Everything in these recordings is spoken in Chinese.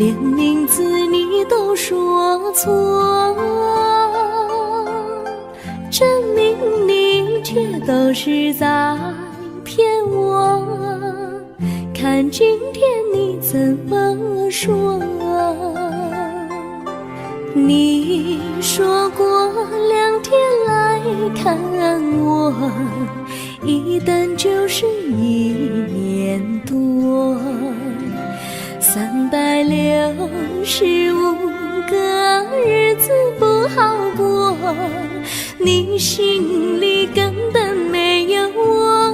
连名字你都说错，证明你却都是在骗我。看今天你怎么说？你说过2天来看我，一等就是1年多，365个日子不好过，你心里根本没有我，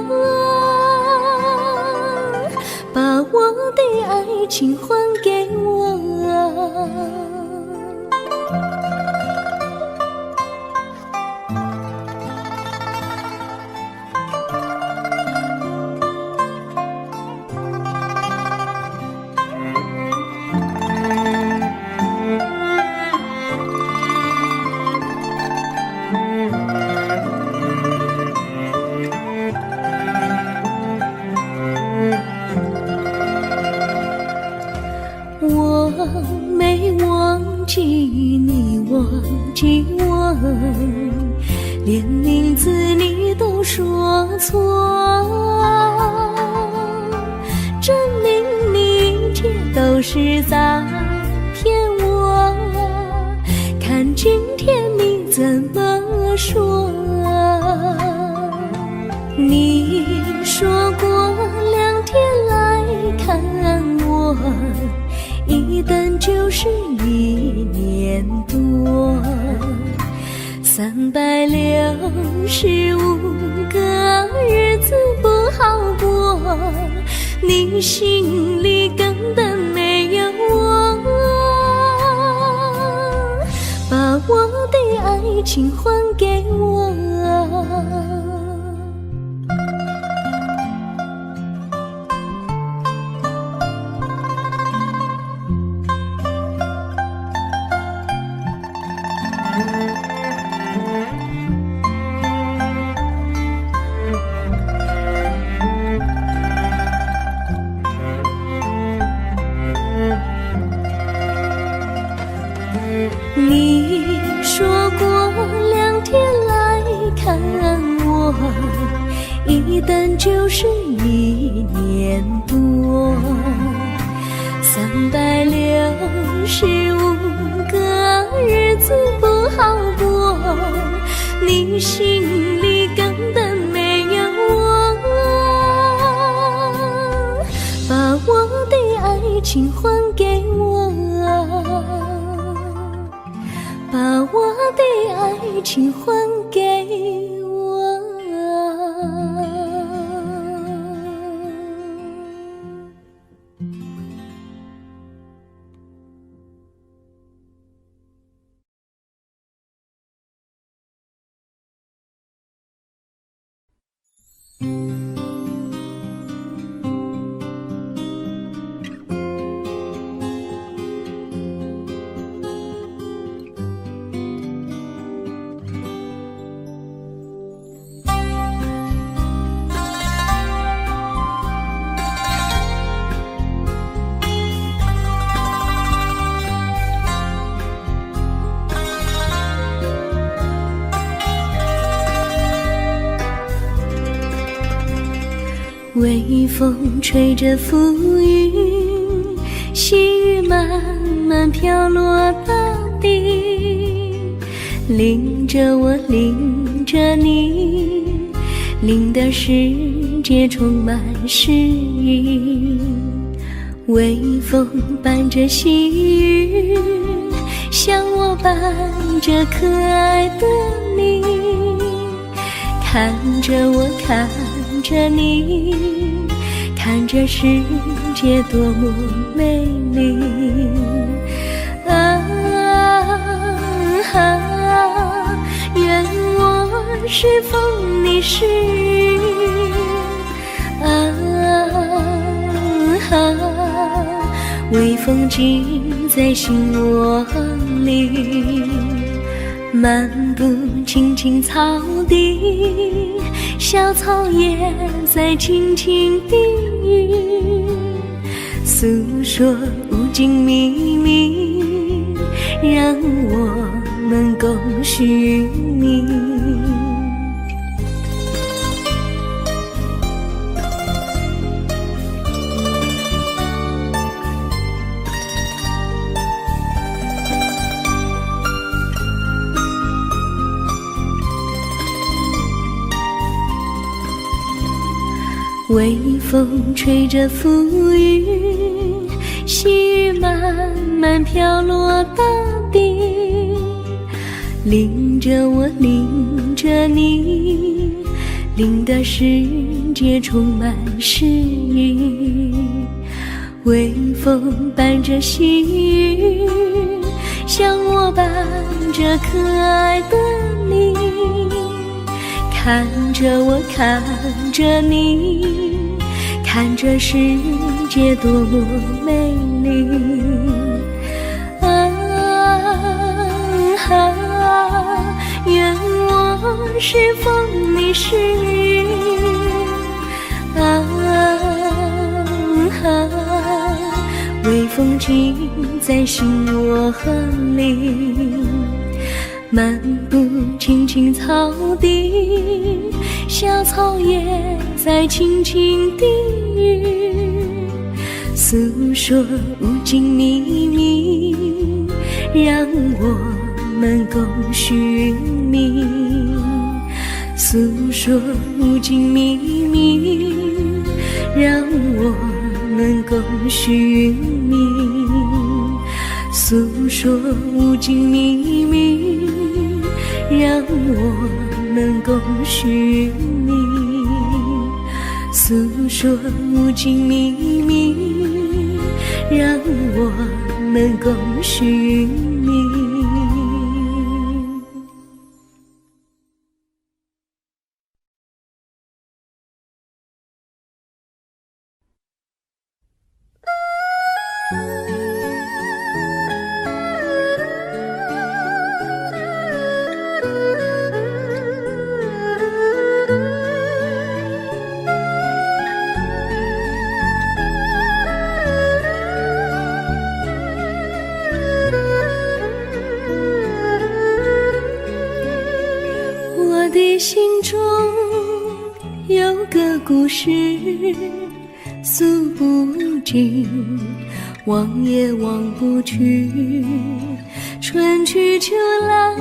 把我的爱情还给我。我没忘记你忘记我，连名字你都说错，证明你却都是在骗我。看今天你怎么说？你说过2天来看我，一等就是1年多，365个日子不好过，你心里根本没有我，把我的爱情还给我。你说过2天来看我，一等就是1年多，365个日子不好过，你心里根本没有我，把我的爱情还给我，把我的爱情还给我。微风吹着浮云，细雨慢慢飘落大地，淋着我，淋着你，淋的世界充满诗意。微风伴着细雨，像我伴着可爱的你，看着我，看着你，看着世界多么美丽啊啊！愿我是风，你是雨啊啊！微风记在心窝里，漫步青青草地，小草也在轻轻低语，诉说无尽秘密，让我们共许命。微风吹着浮云，细雨慢慢飘落大地，淋着我，淋着你，淋的世界充满诗意。微风伴着细雨，像我伴着可爱的你，看着我，看着你，看这世界多么美丽。愿我是风，你是雨。微风尽在心窝里，漫步青青草地，小草也在轻轻低语，诉说无尽秘密，让我们共许命。诉说无尽秘密，让我们共许命。诉说无尽秘密，让我们共许命。诉说无尽秘密，让我们共许命。我的心中有个故事，诉不尽，忘也忘不去。春去秋来，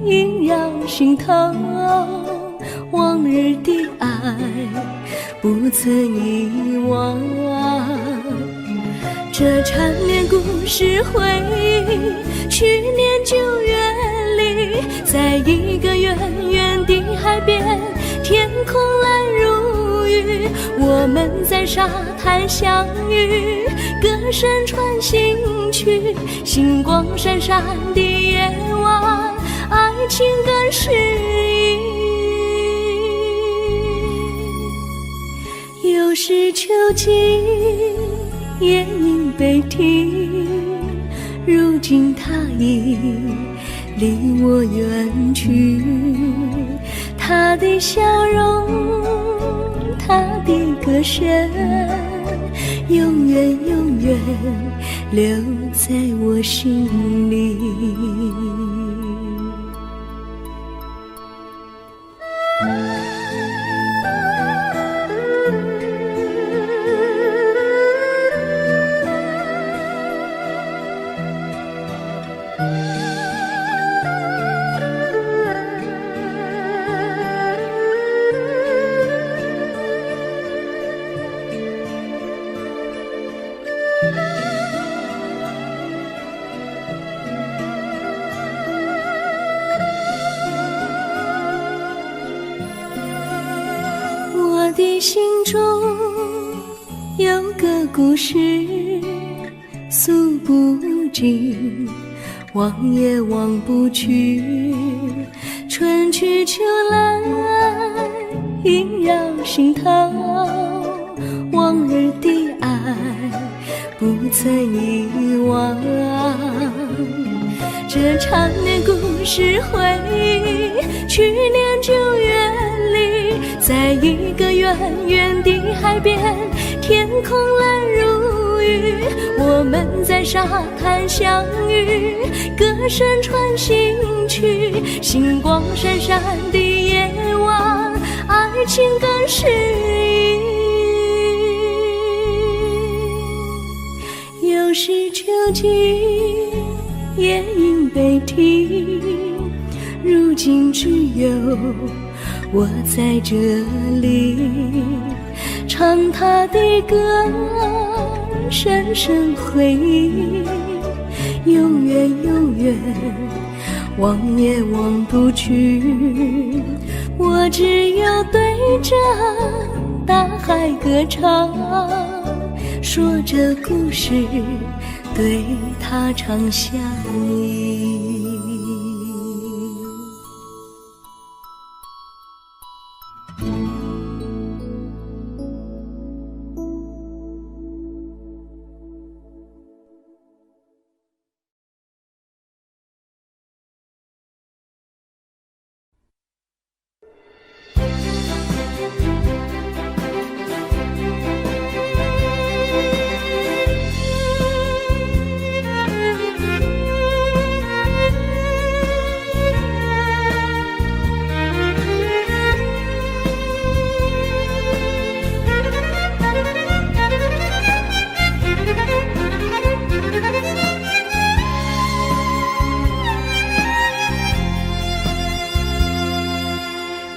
萦绕心头，往日的爱不曾遗忘。这缠绵故事回忆，去年9月里，在一个远远的海边，天空蓝如玉，我们在沙滩相遇，歌声传心曲，星光闪闪的夜晚，爱情更诗意。又是秋季，夜莺悲啼，如今他已离我远去，他的笑容，他的歌声，永远永远留在我心里。我的心中有个故事，诉不尽，忘也忘不去。春去秋来，萦绕心头，往日的爱不曾遗忘。这缠绵故事回忆，去年9月里，在一个远远的海边，天空蓝如雨，我们在沙滩相遇，歌声传心曲，星光闪闪的夜晚，爱情更诗意。又是秋季，夜莺北啼，如今只有我在这里，唱他的歌，深深回忆，永远永远，望也望不去。我只有对着大海歌唱，说着故事，对他唱相依。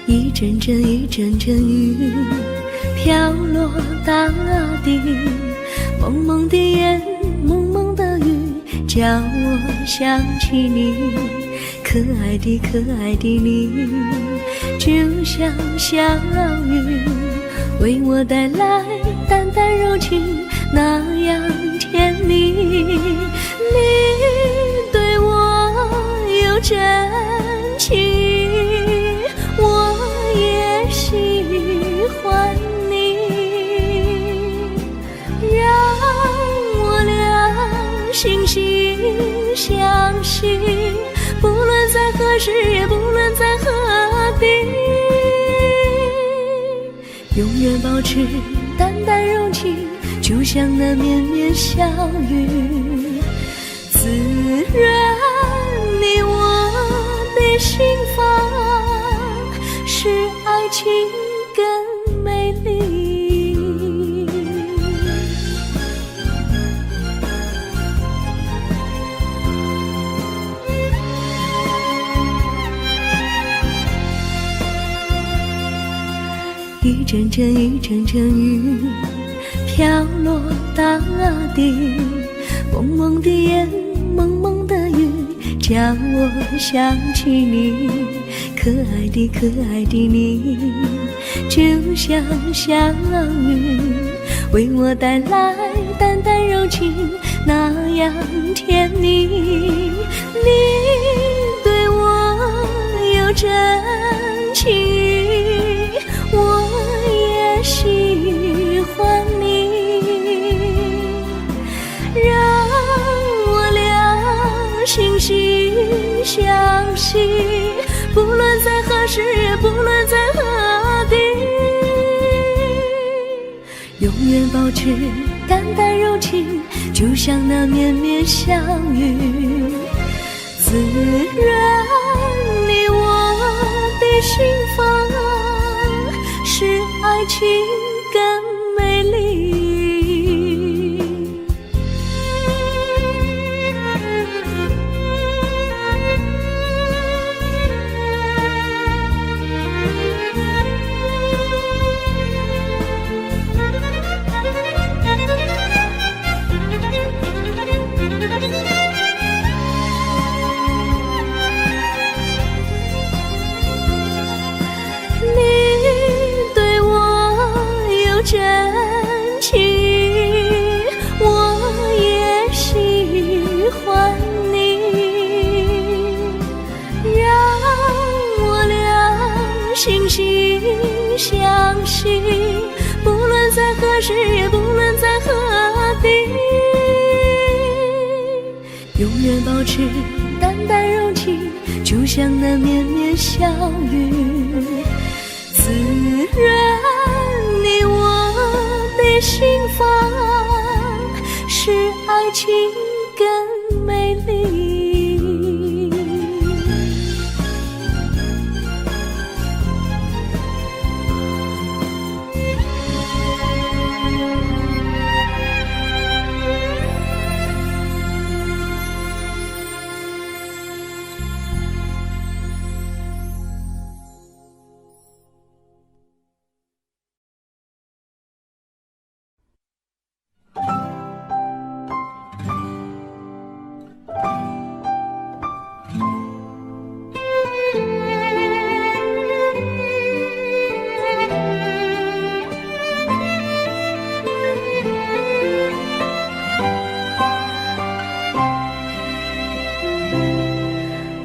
一阵阵一阵阵雨飘落大地，蒙蒙的烟，蒙蒙的雨，叫我想起你，可爱的可爱的你，就像小雨，为我带来淡淡柔情，那样甜蜜。你对我有真情，我也喜欢你，让我俩惺惺相惜，不论在何时，也不论在何地，永远保持淡淡柔情，就像那绵绵小雨，滋润你我的心房，使爱情更美丽。一阵阵一阵阵雨飘落大地，蒙蒙的烟，蒙蒙的雨，叫我想起你，可爱的可爱的你，就像小雨，为我带来淡淡柔情，那样甜蜜。你对我有真情，我也喜欢你，让我俩惺惺相惜，不论在何时，也不论在何地，永远保持淡淡柔情，就像那绵绵小雨，滋润你我的心房，使爱情更美丽。真情，我也喜欢你，让我俩惺惺相惜，不论在何时，也不论在何地，永远保持淡淡柔情，就像那绵绵小雨，滋润你我的别心房，使爱情更美丽。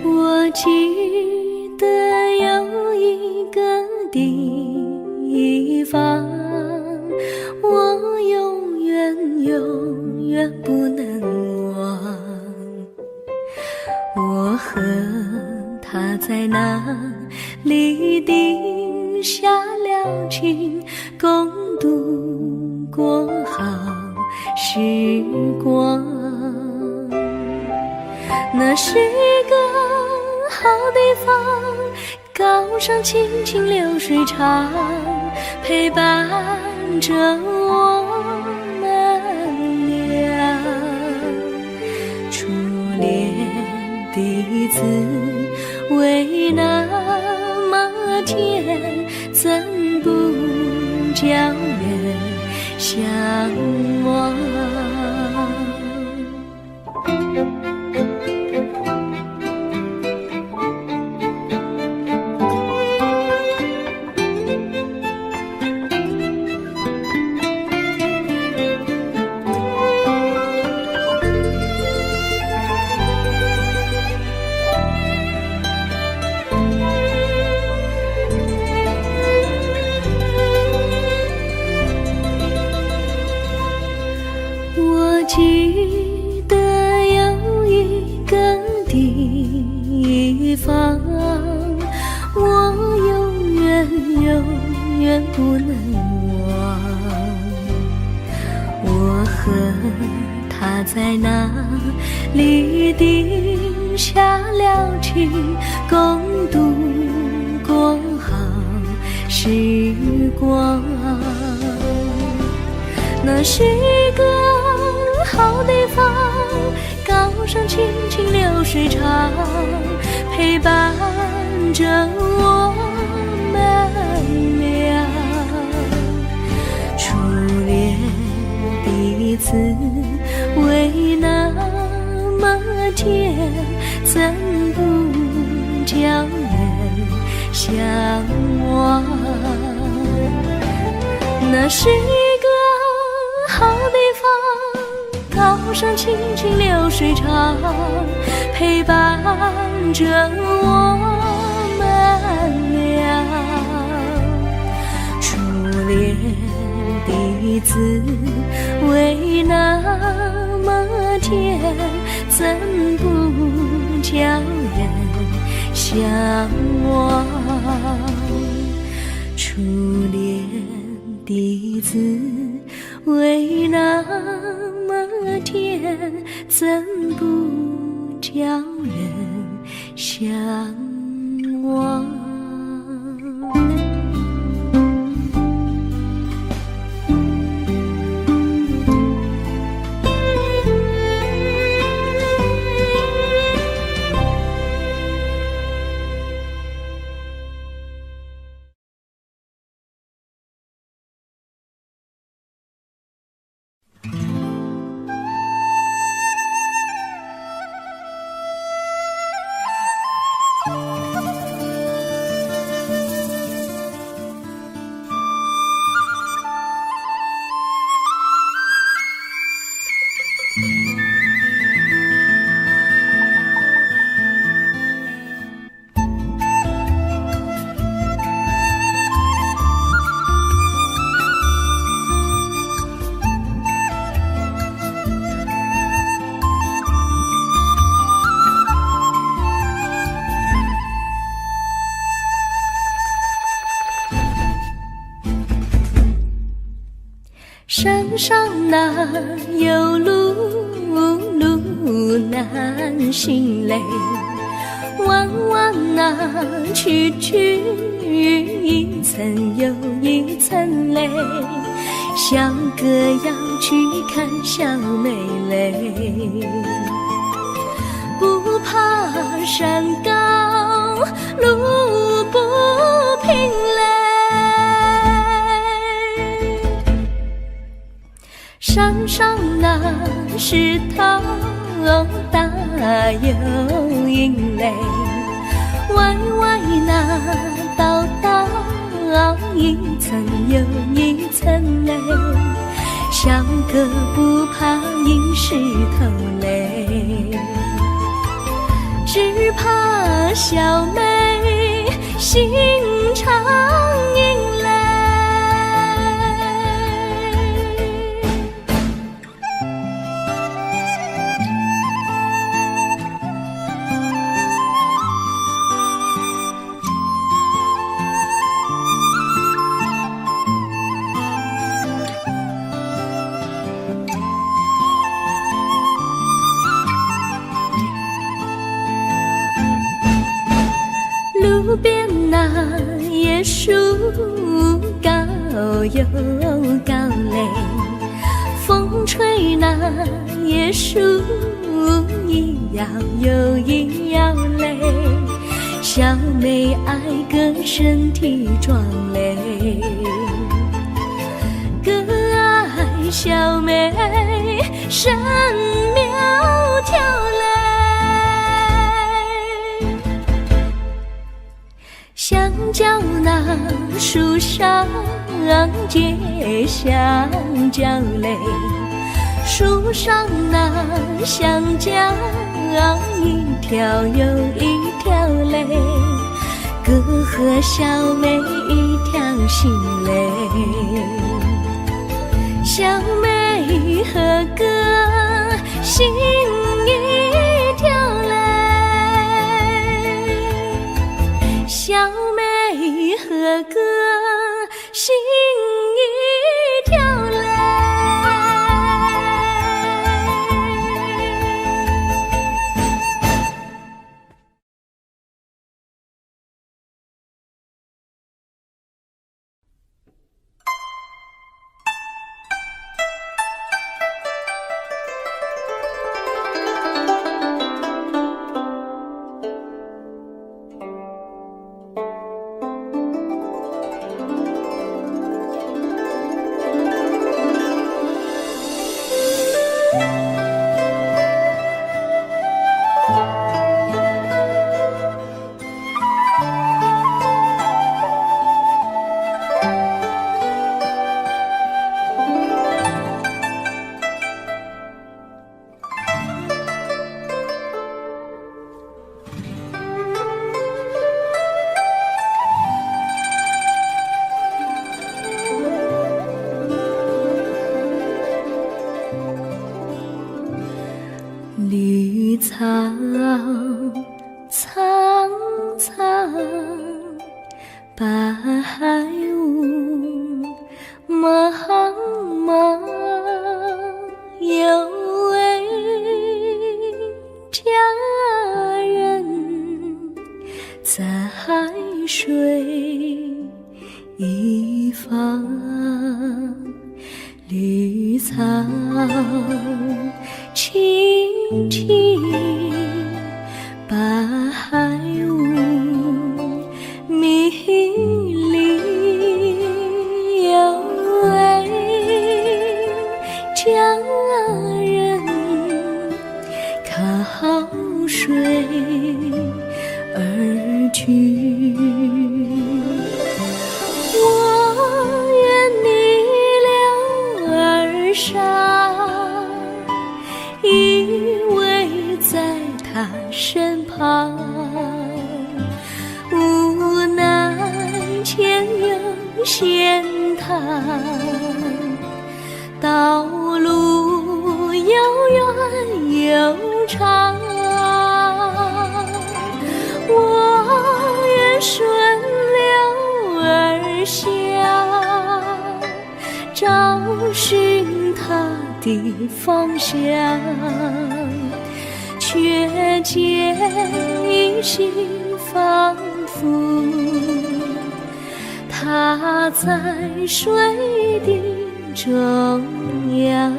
我记得有一个地方，我永远不能忘。我和他在那里定下了情，共度过好时光。那是一个好地方，高山青青流水长，陪伴着我们俩。初恋的滋味那么甜，怎不叫人向往？我记得有一个地方，我永远不能忘。我和他在那里定下了情，共度过好时光。那是一个好地方，高山青青流水长，陪伴着我们俩。初恋的滋味那么甜，怎不叫人向往？那是一个好地方，高山青青流水长，陪伴着我们俩。初恋的滋味那么甜，怎不叫人向往？初恋的滋味那么甜，怎不叫人向往？上哪有路，路难行嘞。弯弯哪曲曲，一层又一层嘞。小哥要去看小妹嘞，不怕山高路不平嘞。山上那石头大又硬嘞，歪歪那道道一层又一层嘞。小哥不怕硬石头嘞，只怕小妹心肠硬嘞。路边那椰树高又高嘞，风吹那椰树一摇又一摇嘞。小妹爱个身体壮嘞，哥爱小妹身苗条嘞。香蕉那树上结香蕉嘞，树上那香蕉一条又一条嘞，哥和小妹一条心嘞。小妹和哥心一条嘞，小妹和哥心一条嘞。绿草苍苍，白雾茫茫，有位佳人在水一方。绿草青青，白雾迷离，有位佳人靠水而居。依偎在他身旁，无奈前有险滩，道路又远又长，我愿顺流而下，找寻他的方向，却见一心仿佛他在水的中央。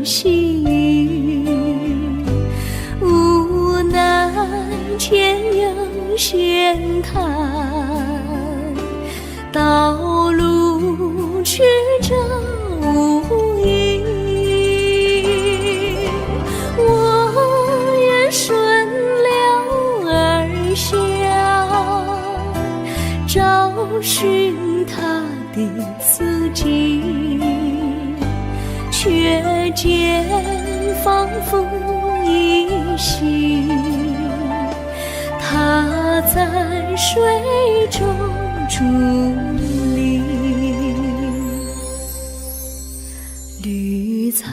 细雨无奈前有险滩，道路曲折无依，我愿顺流而下，找寻他的足迹，却见仿佛依稀，他在水中伫立。绿草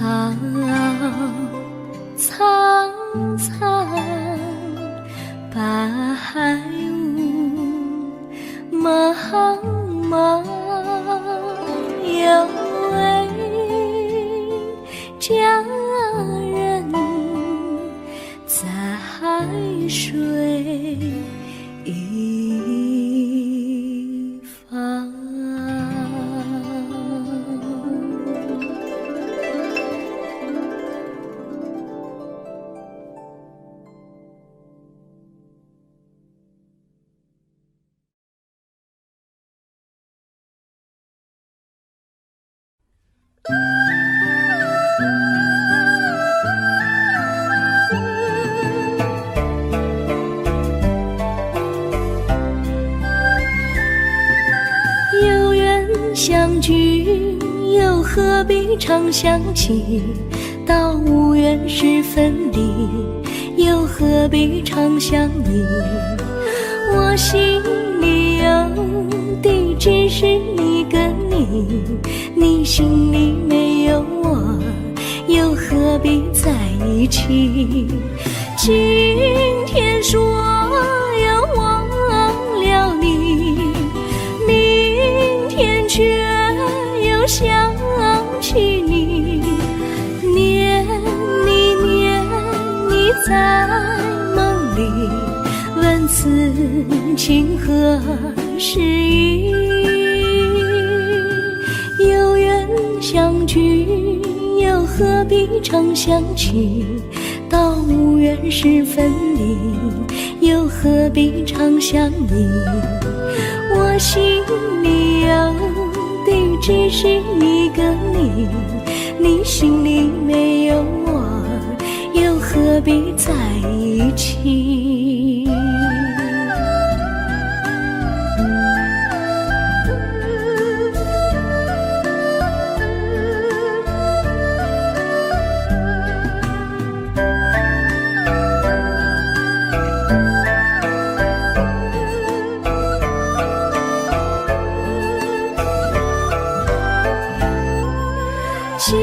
苍苍，白雾茫茫，有位佳人在海水一方。有缘相聚，又何必常想起？到无缘时分离，又何必常想你？我心里有的只是一个你，你心里没有我，又何必在一起？今天说要忘了你，明天却又想起你，念你念你在梦里，问此情何时已？有缘相聚，又何必常想起？到无缘时分离，又何必常想你？我心里有的只是一个你，你心里没有我，又何必在一起？今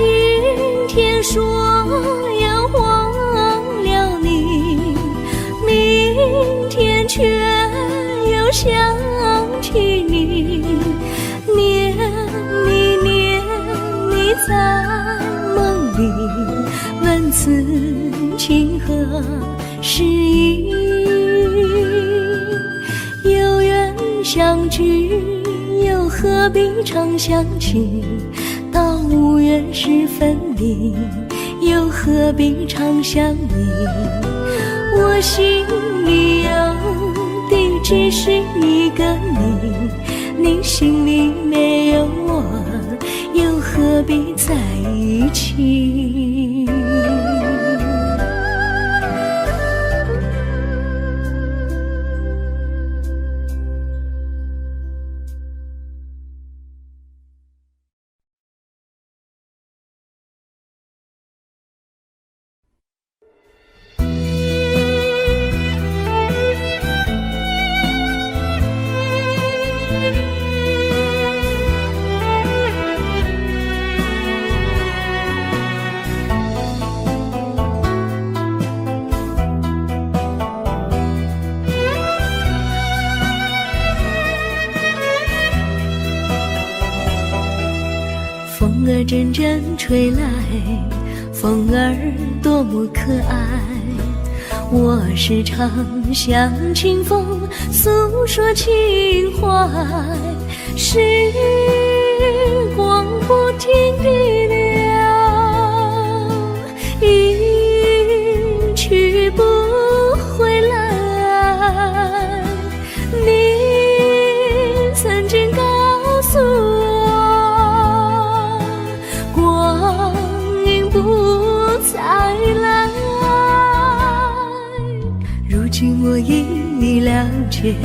天说要忘了你，明天却又想起你，念你念你在梦里，问此情何时已？有缘相聚，又何必常想起？到无缘时分离，又何必常想你？我心里有的只是一个你，你心里没有我，又何必在一起？风儿阵阵吹来，风儿多么可爱。我时常向清风诉说情怀，时光不停地流，一去不回来。你曾经告诉我，光阴不再来。如今我已了解，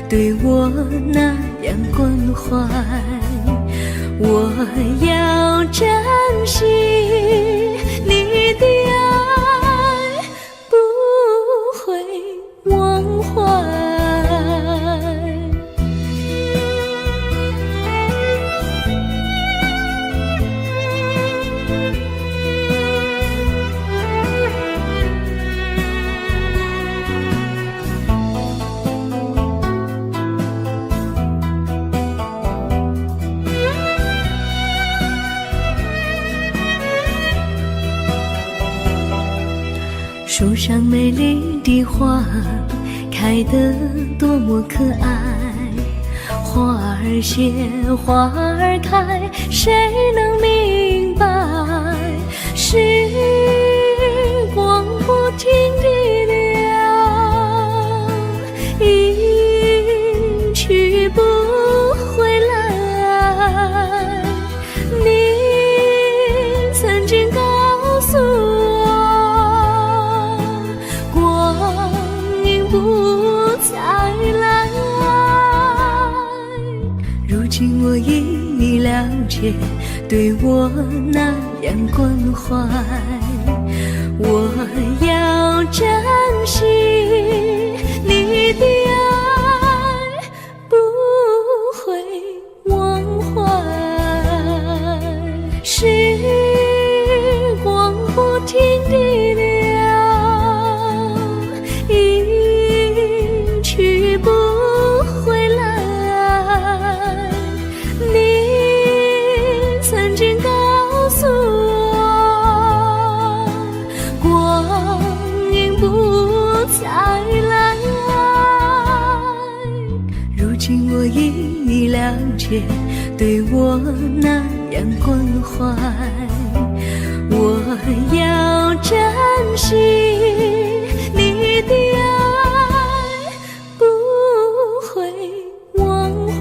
对我那样关怀，我要珍惜你的爱，不会忘怀。树上美丽的花开得多么可爱，花儿谢，花儿开，谁能明白？时光不停地流，一去不回来。你曾经告诉我，不再来。如今我已了解，对我那样关怀，我要珍惜你的爱，不会忘怀。时光不停地流，去不回来。你曾经告诉我，光阴不再来。如今我已了解，对我那样关怀，我要珍惜你的爱，不会忘怀。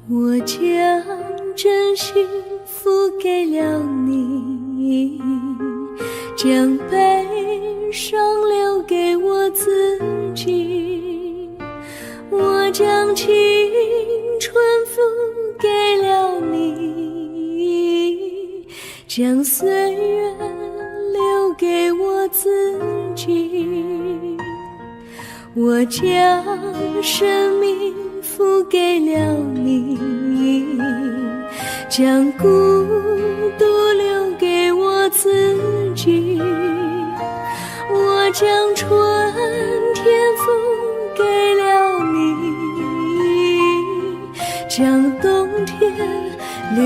我将真心付给了你，将悲伤留给我自己，我将青春付给了你，将岁月留给我自己，我将生命付给了你，将孤独留给我自己，我将春天付给了你，将冬天留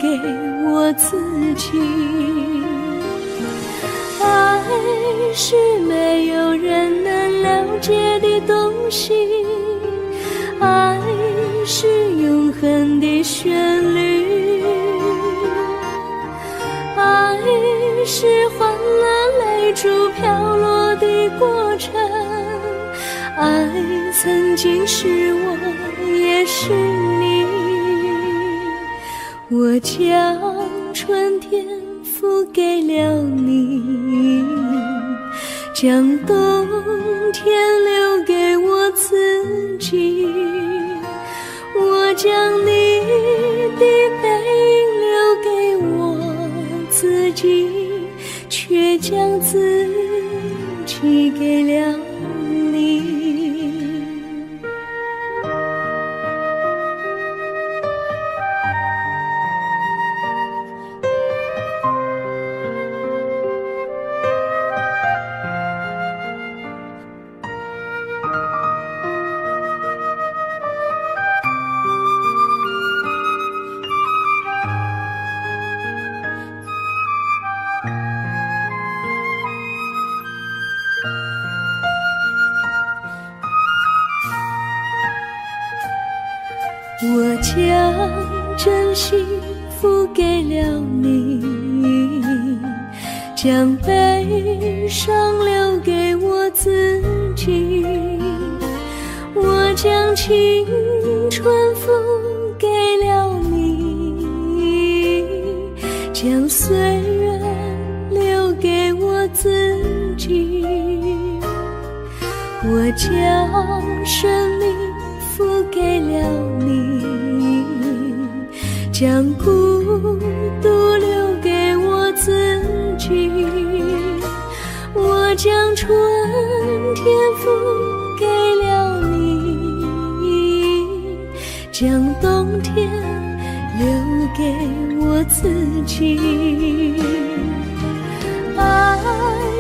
给我自己。爱是没有人能了解的东西，爱是永恒的旋律，爱是换了泪珠飘落的过程，爱曾经是我也是你，我将春天付给了你，将冬天留给我自己，我将你的背影留给我自己，却将自己给了你。我将真心付给了你，将悲伤留给我自己，我将青春付给了你，将岁月留给我自己，我将生命付给了你，将孤独留给我自己，我将春天付给了你，将冬天留给我自己。爱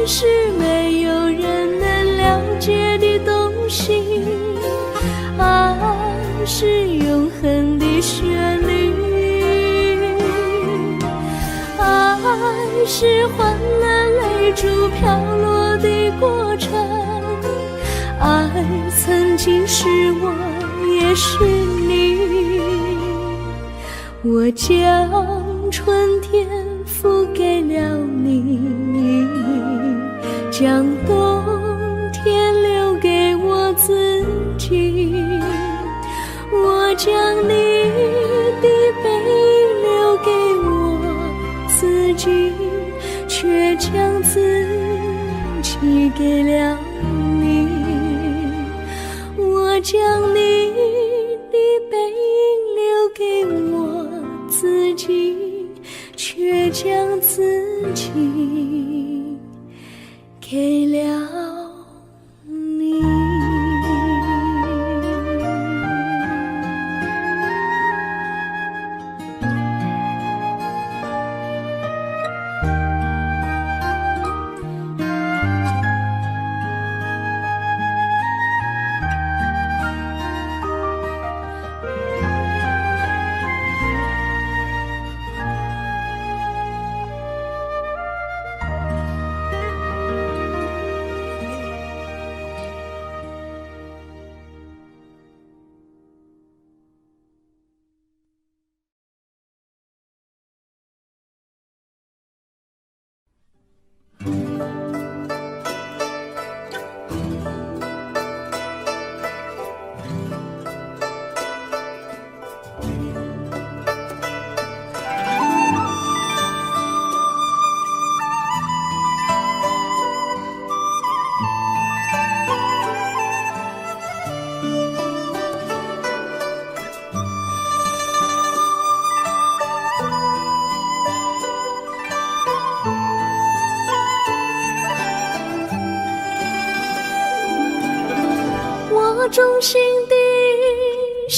是没有人能了解的东西，爱是永恒的旋律，爱是换了泪珠飘落的过程，爱曾经是我也是你，我将春天付给了你，将冬天留给我自己，我将你的背影留给我自己，却将自己给了你，我将你的背影留给我自己，却将自己给了你。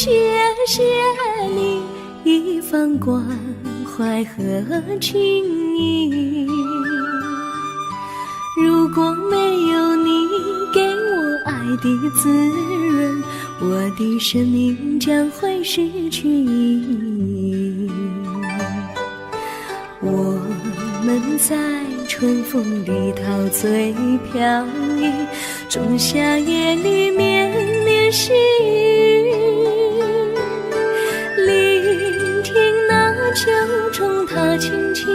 谢谢你一番关怀和情谊。如果没有你给我爱的滋润，我的生命将会失去意义。我们在春风里陶醉飘逸，仲夏夜里绵绵细雨，聆听那秋虫它轻轻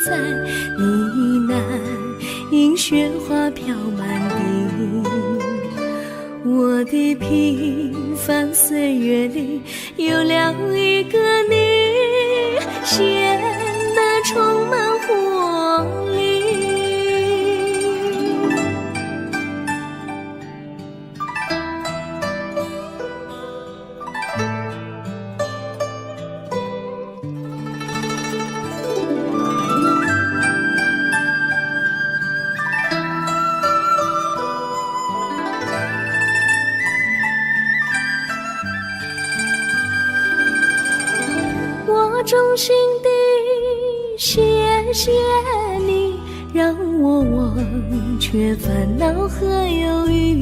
在呢喃，映雪花飘满地。我的平凡岁月里有了一个你，显得充满活力。我衷心地谢谢你，让我忘却烦恼和忧郁。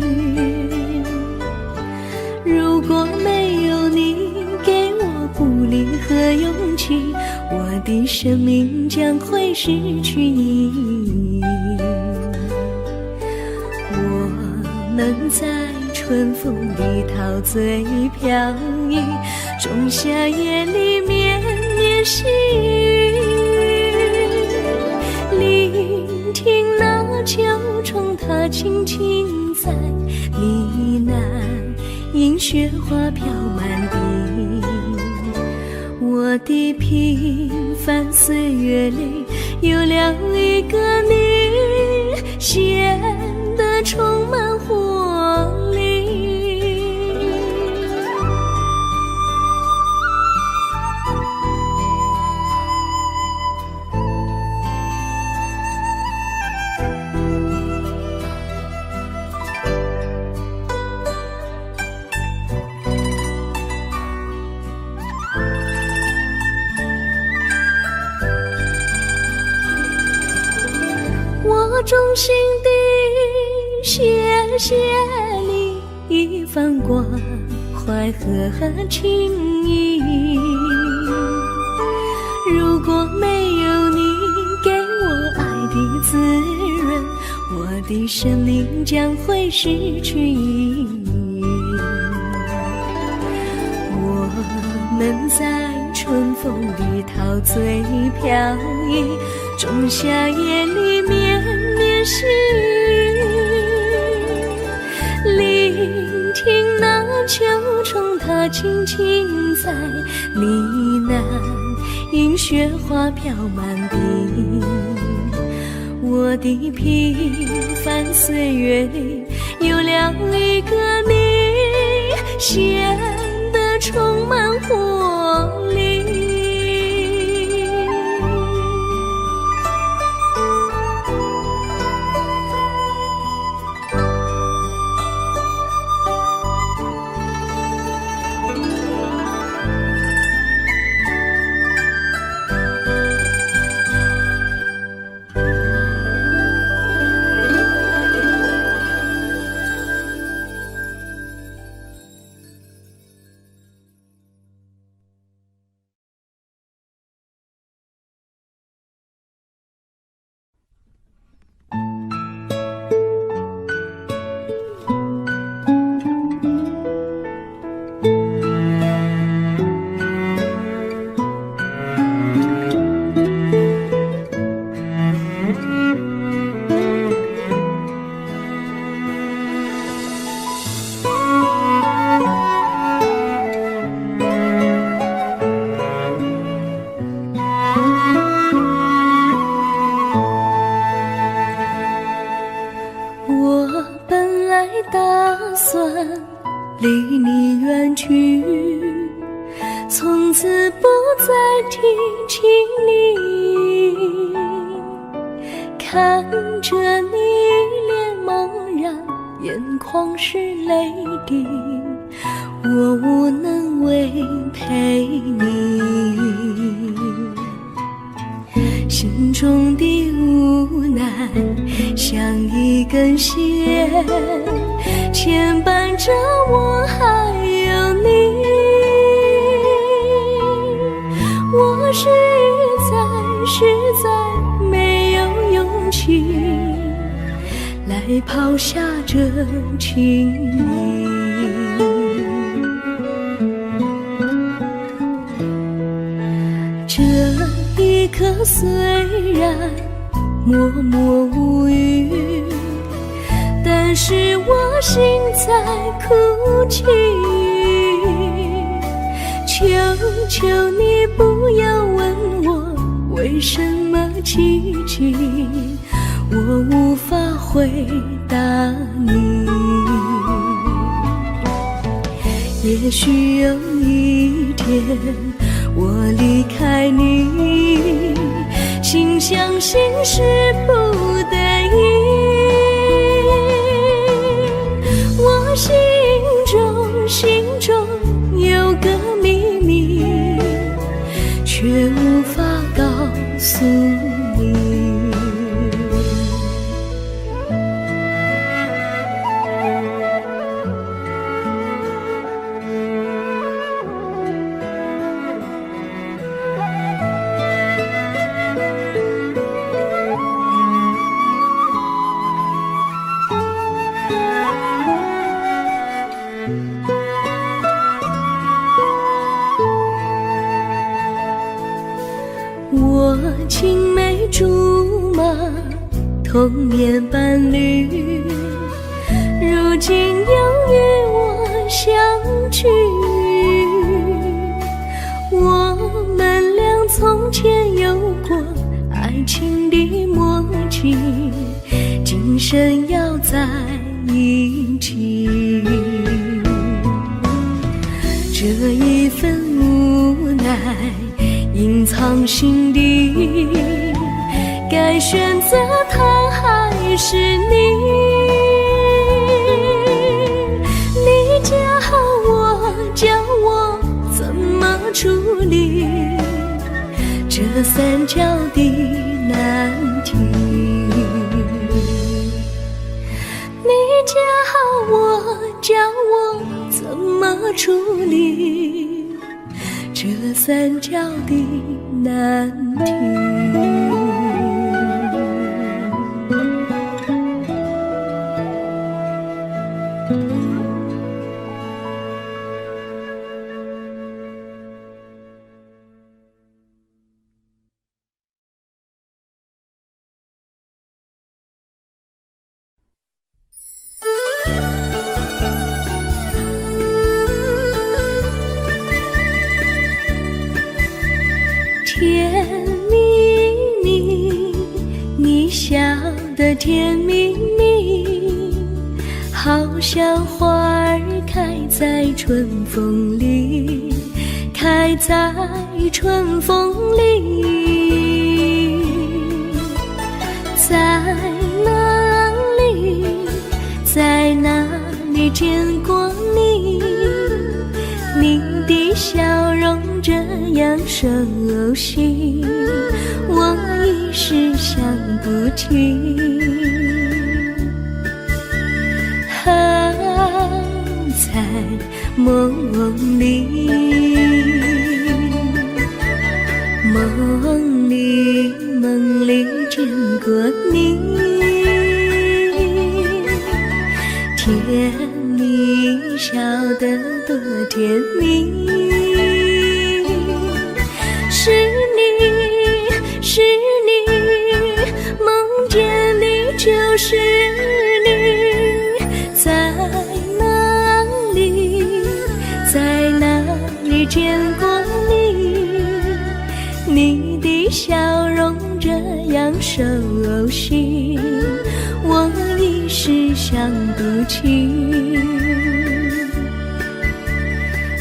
如果没有你给我鼓励和勇气，我的生命将会失去意义。我们在春风里陶醉飘逸，仲夏夜里绵绵细雨，聆听那秋虫它轻轻在呢喃，映雪花飘满地。我的平凡岁月里有了一个你，显得充满活力。我衷心地谢谢你一番关怀和情谊。如果没有你给我爱的滋润，我的生命将会失去意义。我们在春风里陶醉飘逸，仲夏夜里绵绵细雨，聆听那秋虫它轻轻在呢喃，映雪花飘满地。我的平凡岁月里有了一个你，显得充满活力。离你远去，从此不再提起你。看着你脸茫然，眼眶是泪滴，我无能为陪你，心中的无奈像一根线牵绊着我还有你。我实在没有勇气来抛下这情谊。这一刻虽然默默无语，但是我心在哭泣。求求你不要问我为什么奇迹，我无法回答你。也许有一天我离开你，心相信是不得已。我心中有个秘密，却无法告诉你。我青梅竹马，童年伴侣，如今又与我相聚。我们俩从前有过爱情的默契，今生要在一起。这一份无奈隐藏心底，该选择他还是你？你教我怎么处理这三角的难题？你教我怎么处理这三角的难题？甜蜜蜜，你笑得甜蜜蜜，好像花儿开在春风里，开在春风里。在哪里，在哪里见过你？你的笑容这样熟悉，我一时想不起。还在梦里，梦里见过你，甜蜜笑得多甜蜜。是你，梦见你就是你，在哪里，在哪里见过你？你的笑容这样熟悉，我一时想不起。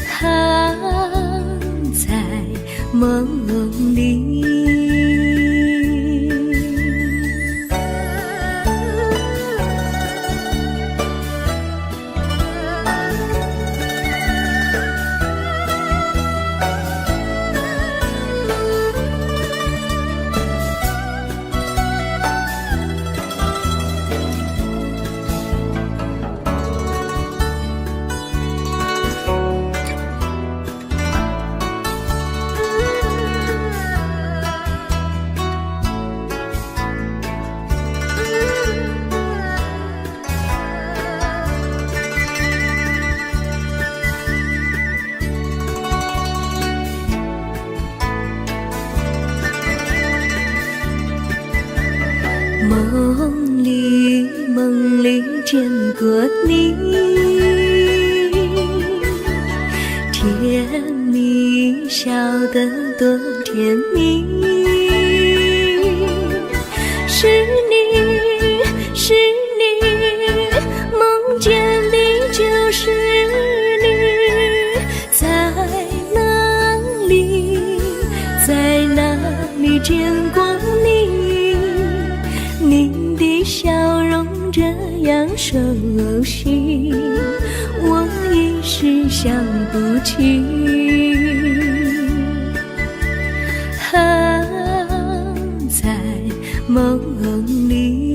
还在梦里。梦里见过你，甜蜜笑得多甜蜜，是你，是你，梦见的就是你，在哪里，在哪里见过你？你的笑容这样熟悉，我一时想不起。在梦里，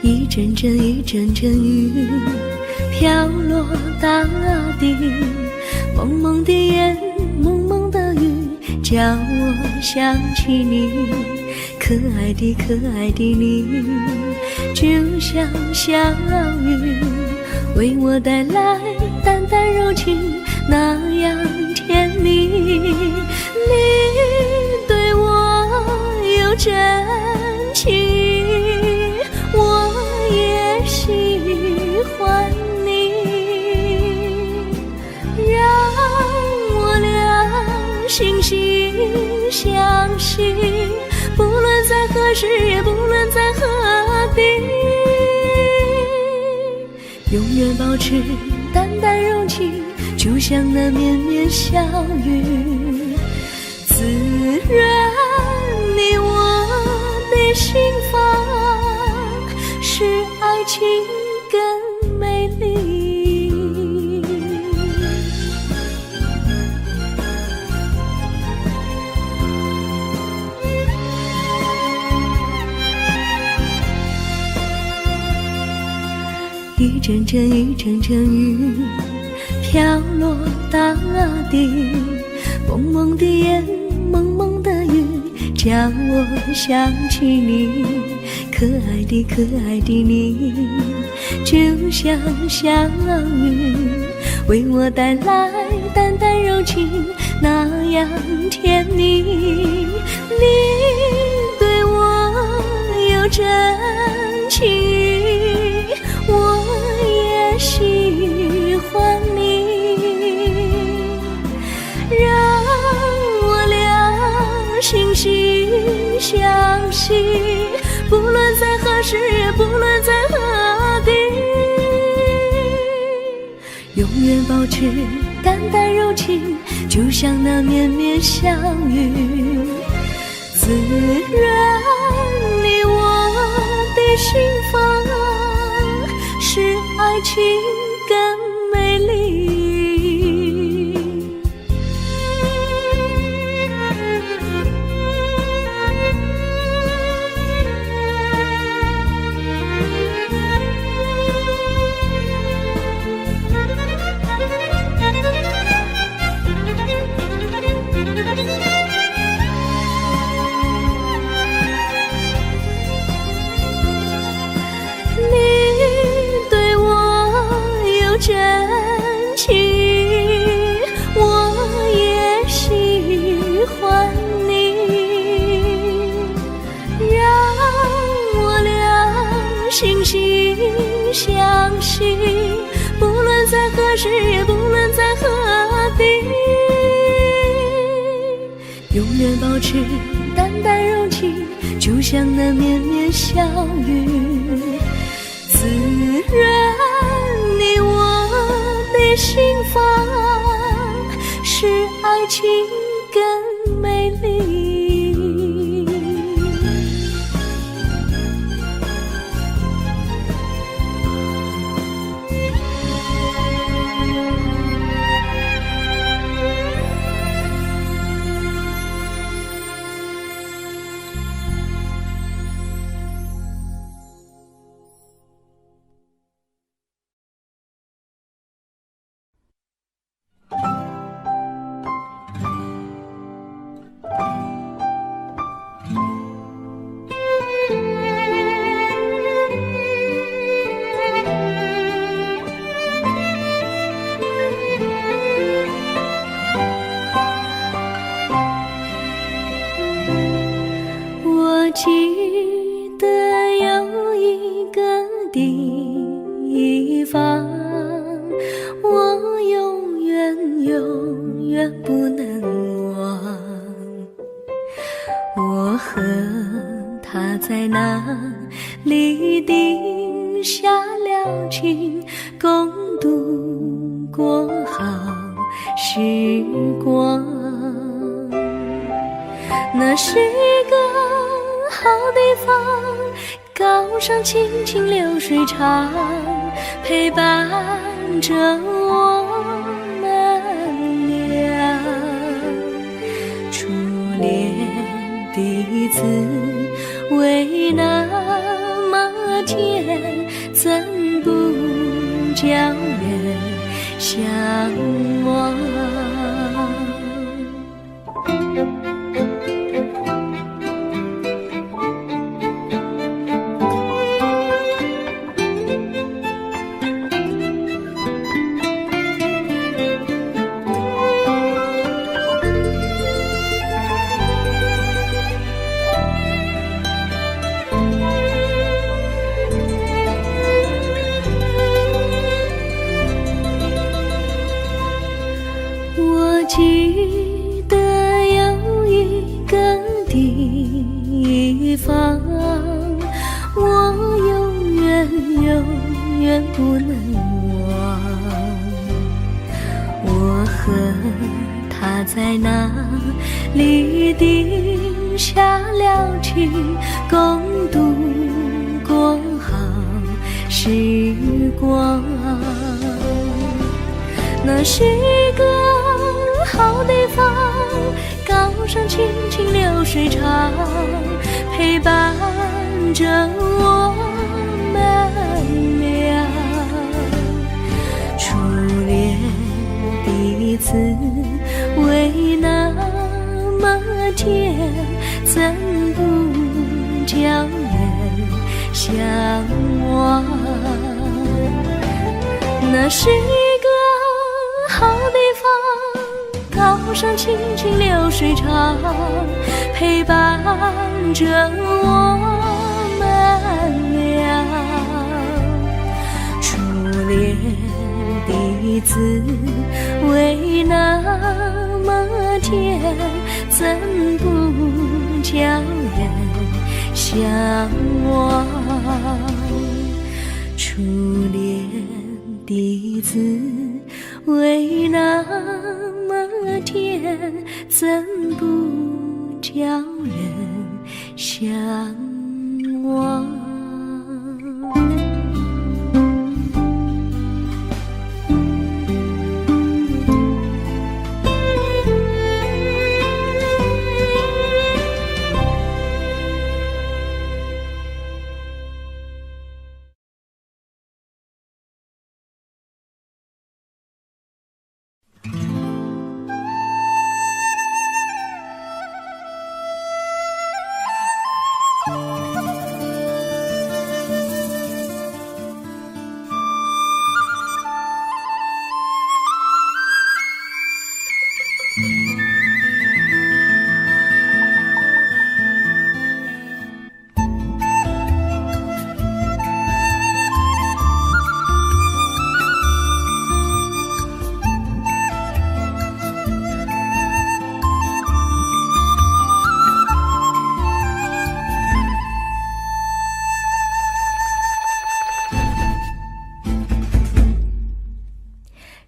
一阵阵一阵阵雨飘落大地，蒙蒙的烟，蒙蒙的雨，叫我想起你，可爱的可爱的你，就像小雨，为我带来淡淡柔情，那样甜蜜。你对我有真情，我也喜欢你，让我俩惺惺相惜，不论在何时，也不论在何地，永远保持淡淡柔情，就像那绵绵小雨，滋润你我的心房，使爱情更美丽。一阵阵一阵阵雨飘落大地，蒙蒙的烟，蒙蒙的雨，叫我想起你，可爱的可爱的你，就像小雨，为我带来淡淡柔情，那样甜蜜。你对我有真情，我也喜欢你，让我俩惺惺相惜，不论在何时，也不论在何地，永远保持淡淡柔情，就像那绵绵小雨，滋润你我的心房，使爱情更美丽。真情，我也喜欢你，让我俩惺惺相惜，不论在何时，也不论在何地，永远保持淡淡柔情，就像那绵绵小雨，滋润你我的心房，使爱情更美丽。我永远永远不能忘。我和他在那里定下了情，共度过好时光。那是个好地方，高山青青流水长，陪伴着我们俩。初恋的滋味那么甜，怎不叫人向往？我记得有一个地方，我永远永远不能忘。我和他在那里定下了情，共度过好时光。那是个好地方，高山青青流水长，陪伴着我们俩。初恋的滋味那么甜，怎不叫人向往？那是一个好地方，高山青青流水长，陪伴着我们俩。初恋的滋味那么甜，怎不叫人向往？初恋的滋味那么甜，怎不叫人向往？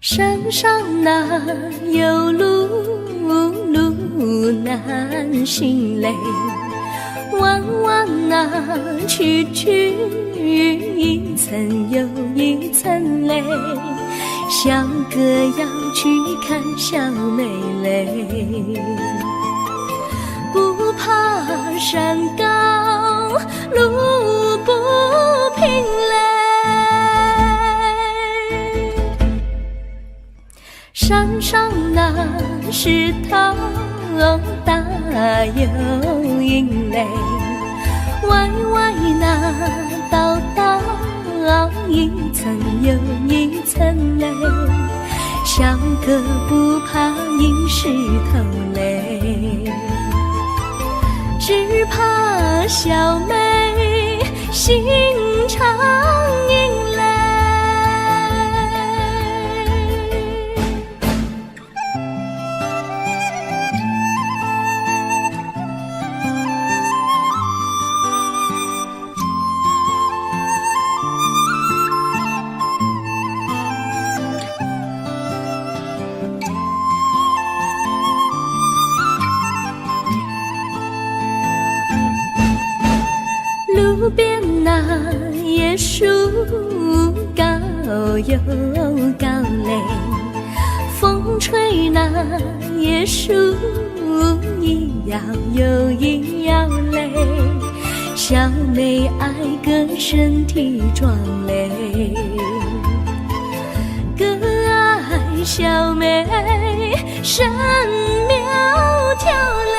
山上哪有路，路难行嘞，弯弯哪曲曲，一层又一层嘞，小哥要去看小妹嘞，不怕山高路不平嘞，山上那石头大又硬嘞，歪歪那道道一层又一层嘞，小哥不怕硬石头嘞，只怕小妹心肠硬嘞。边那椰树高又高嘞，风吹那椰树一摇又一摇嘞，小妹爱个身体壮嘞，个爱小妹身苗条嘞，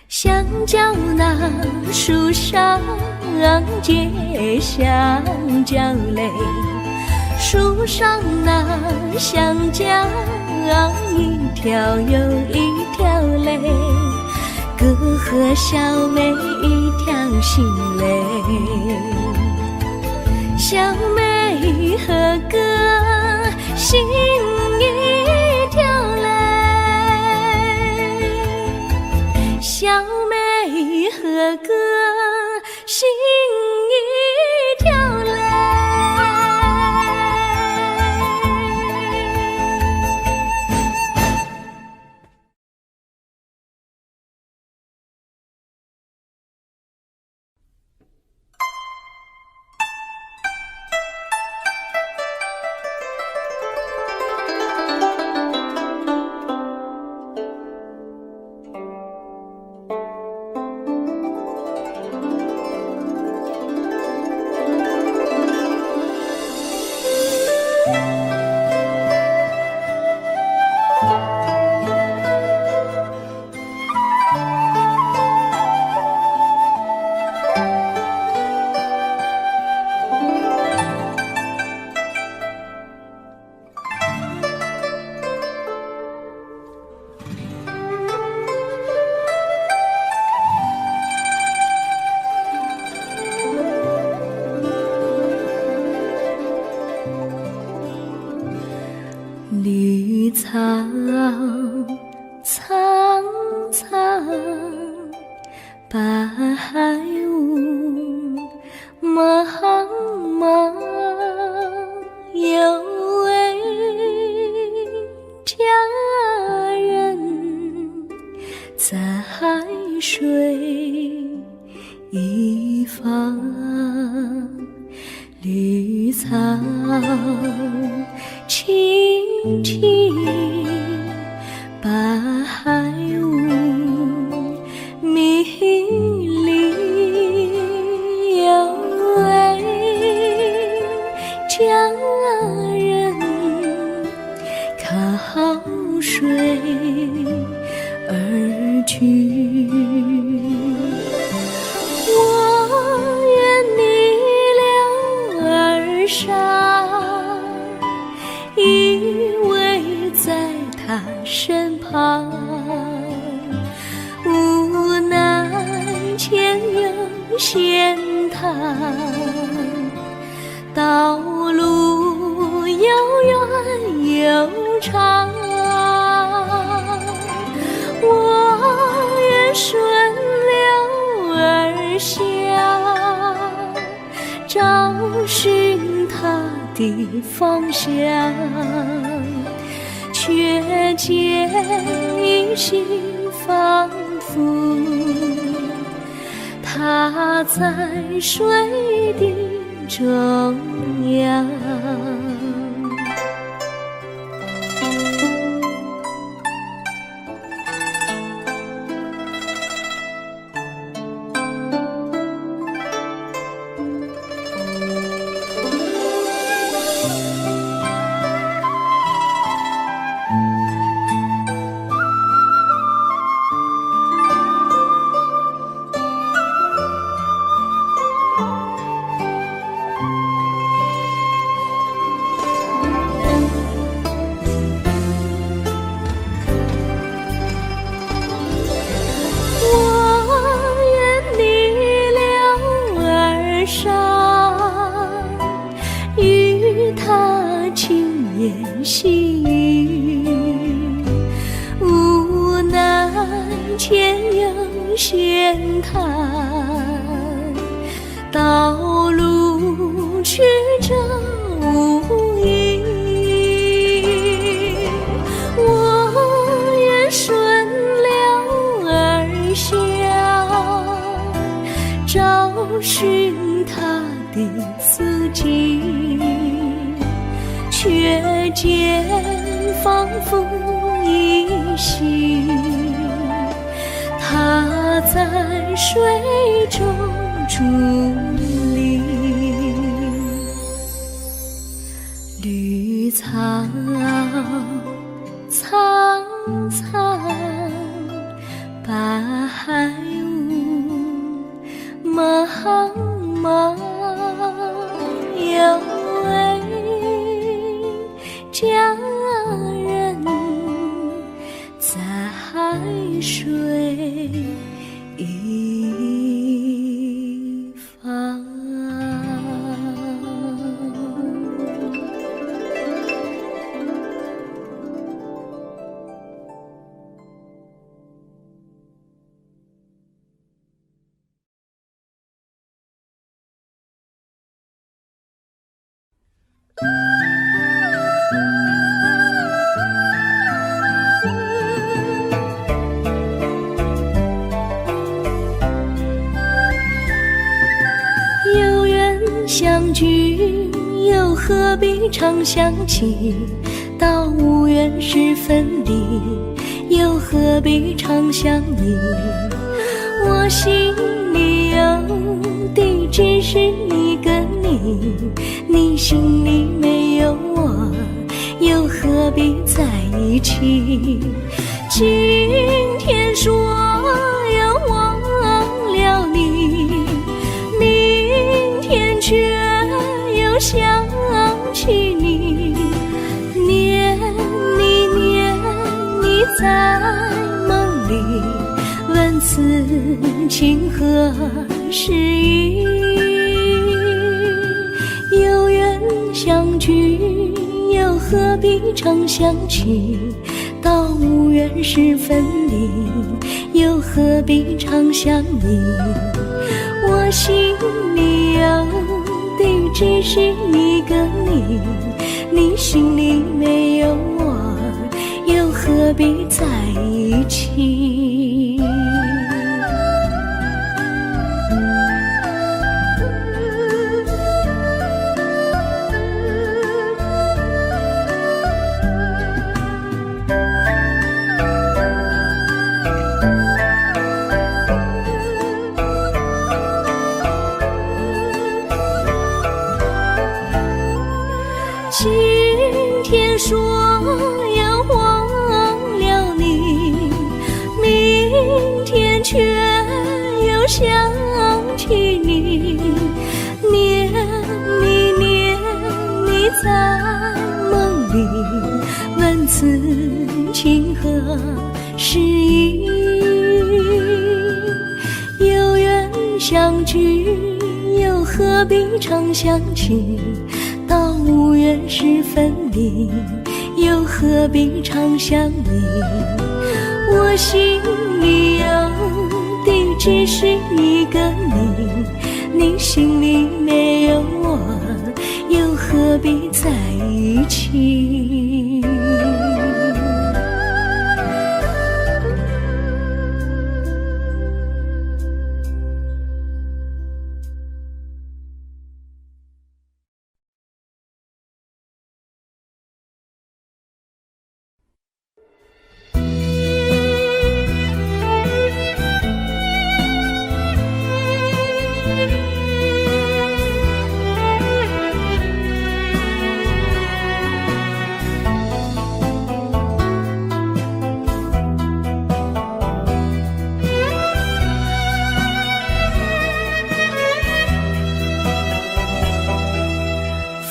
香蕉那树上结香蕉嘞，树上那香蕉一条又一条嘞，哥和小妹一条心嘞，小妹和哥心一条嘞，小妹和哥心一条嘞。绿草苍苍，白雾茫茫，有位佳人在水一方，绿草青青，白雾迷离，有位佳人靠水而居，我愿你了儿伤，依偎在他身旁，无奈前有险滩，道路又远又长，我愿顺流而下，找寻他的方向，却见一心仿佛他在水的中央。与他轻言细语，无奈前有险滩，道路曲折无依，我愿顺流而下，间仿佛依稀，他在水中伫立。绿草苍苍，白雾茫茫，有位佳人在海水一方。有缘相聚，又何必常想起？到无缘时分离，又何必常想你？我心里有的只是一个你，你心里没有我，又何必在一起？今天说要忘了你，明天却又想起你，念你念你在梦里，问此情何时已？有缘相聚，又何必常想起？到无缘时分离，又何必常想你？我心里有的只是一个你，你心里没有我，又何必在一起？今天说要忘了你，明天却又想起你，念你念你在梦里，问此情何时已？有缘相聚，又何必常想起？到无缘时分离，又何必常想你？我心里有的只是一个你，你心里没有我，又何必在一起？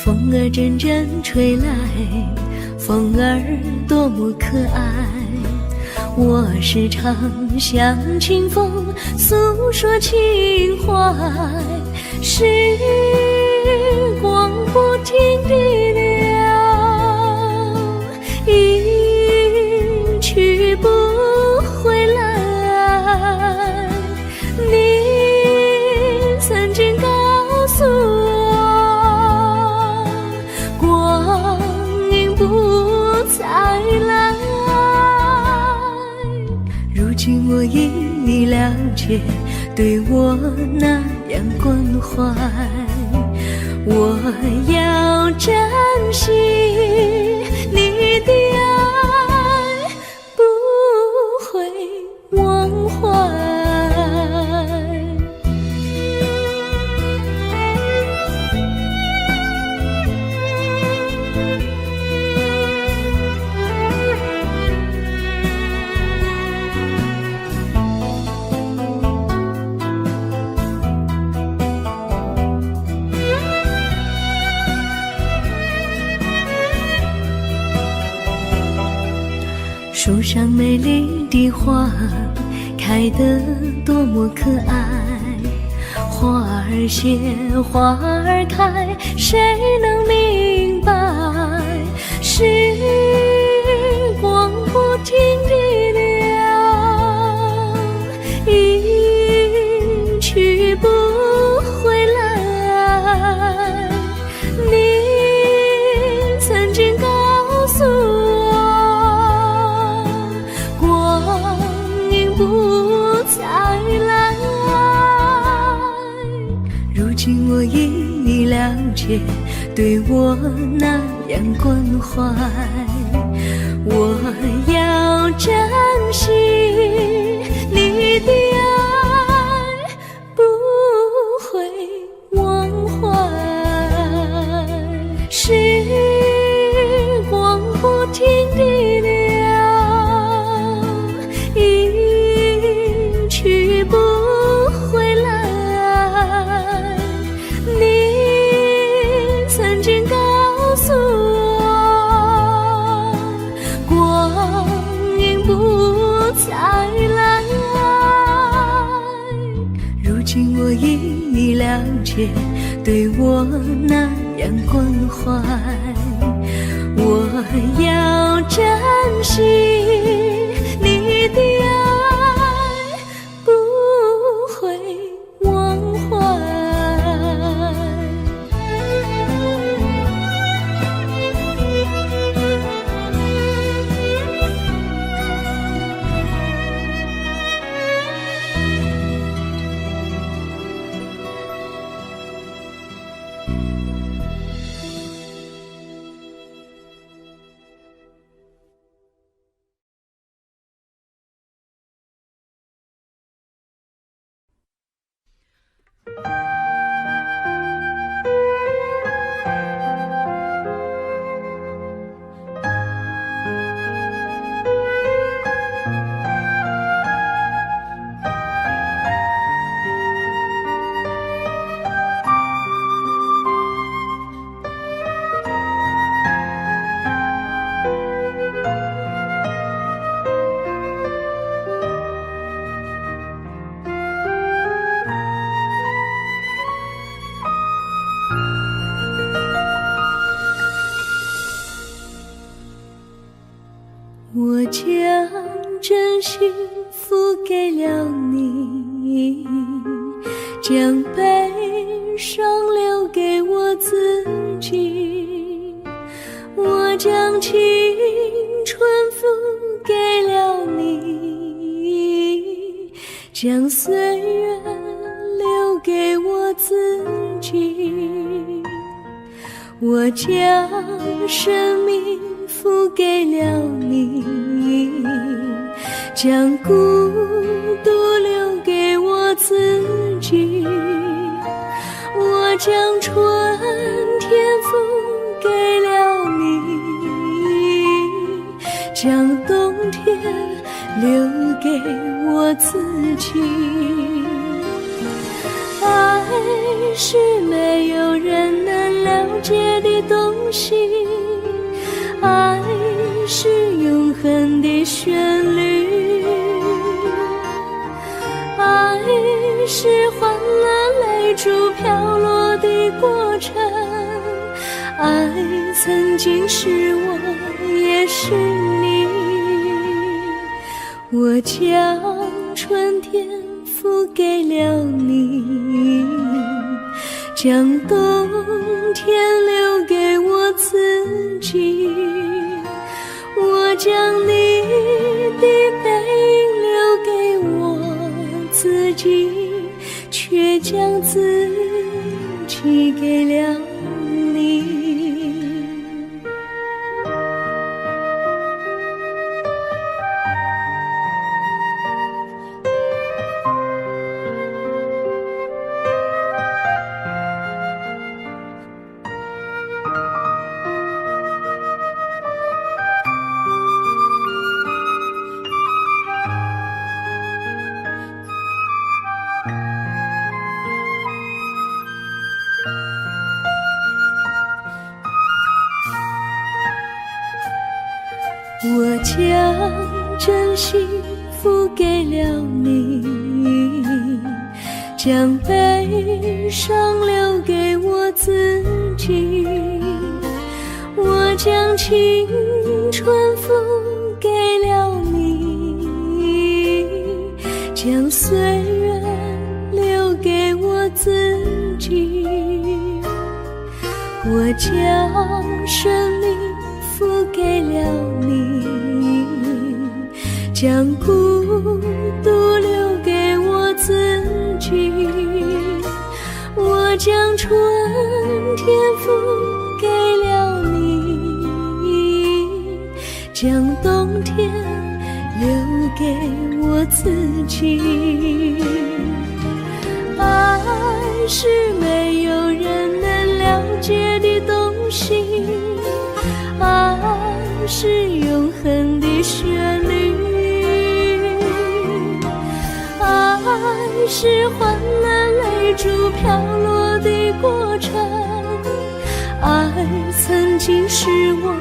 风儿阵阵吹来，风儿多么可爱。我时常向清风诉说情怀，时光不停地流，一去不回来。你曾经告诉我，光阴不再来。如今我已了解，对我那样关怀，我要珍惜树上美丽的花开得多么可爱，花儿谢，花儿开，谁能明白？时光不停地流，一去不回来。你曾经告诉我，光阴不再来。如今我已了解，对我那样关怀，我要珍惜你的爱，不会忘怀。时光不停地流，一去不回来。你曾经告诉我，光阴不再来。如今我已了解，对我那样关怀，我要珍惜你的爱，不会忘怀。我将真心付给了你，将悲伤留给我自己。我将青春付给了你，将岁月留给我自己。我将生命付给了你，将孤独留给我自己。我将春天付给了你，将冬天留给我自己。爱是没有人能了解的东西，爱是永恒的旋律，爱是欢乐泪珠飘落的过程，爱曾经是我，也是你。我将春天付给了你，将冬天留给我自己。我将你的背影留给我自己，却将自己给了你。我将真心付给了你，将悲伤留给我自己。我将青春付给了你，将岁月留给我自己。我将生命付给了你，将孤独留给我自己。我将春天付给了你，将冬天留给我自己。爱是没有人能了解的东西，爱是永恒的旋律，爱是换了泪珠飘落的过程，爱曾经是我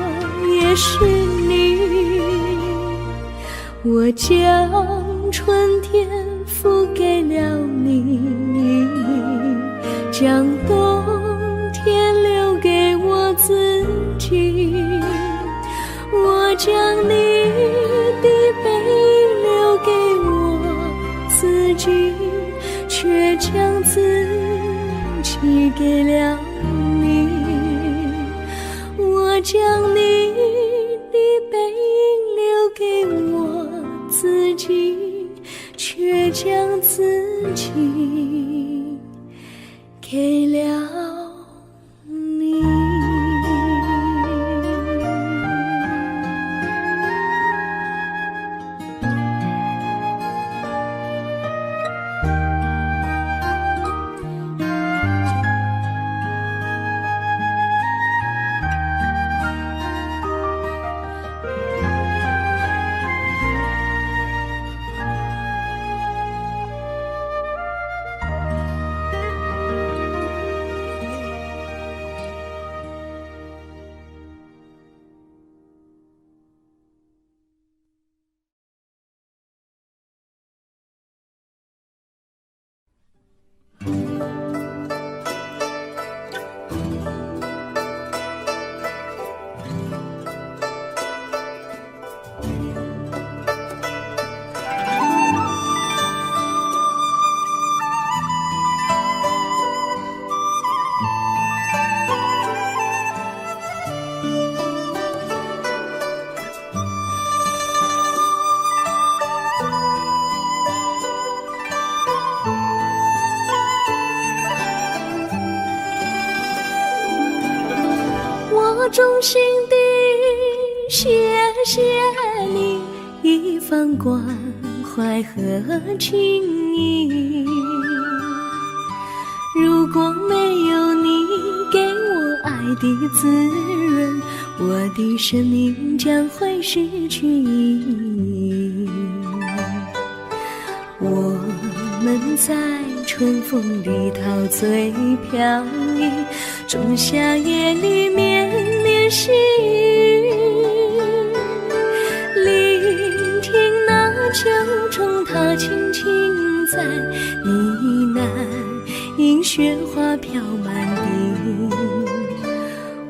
也是你。我将春天付给了你，将冬天留给我自己。我将你的背影留给我自己，却将自己给了你。我将你的背影留给我自己，却将自己给了你。我衷心地谢谢你一番关怀和情谊，如果没有你给我爱的滋润，我的生命将会失去意义。我们在春风里陶醉飘逸，仲夏夜里绵绵细雨，聆听那秋虫它轻轻在呢喃，因雪花飘满地。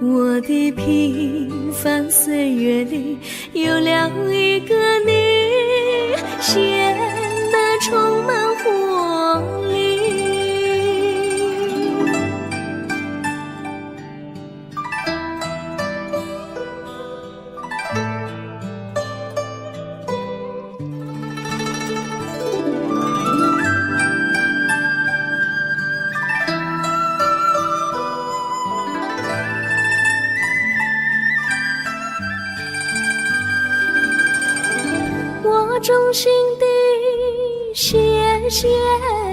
我的平凡岁月里有了一个你，显得充满活力。我衷心地谢谢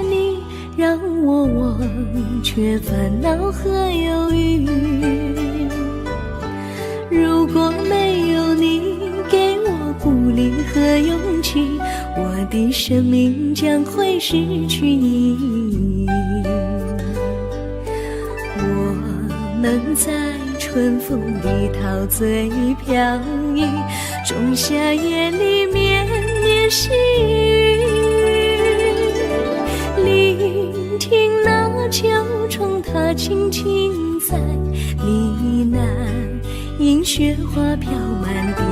你，让我忘却烦恼和忧郁。如果没有你给我鼓励和勇气，我的生命将会失去意义。我们在春春风里陶醉飘逸，仲夏夜里绵绵细雨。聆听那秋虫它轻轻在呢喃，迎雪花飘满地。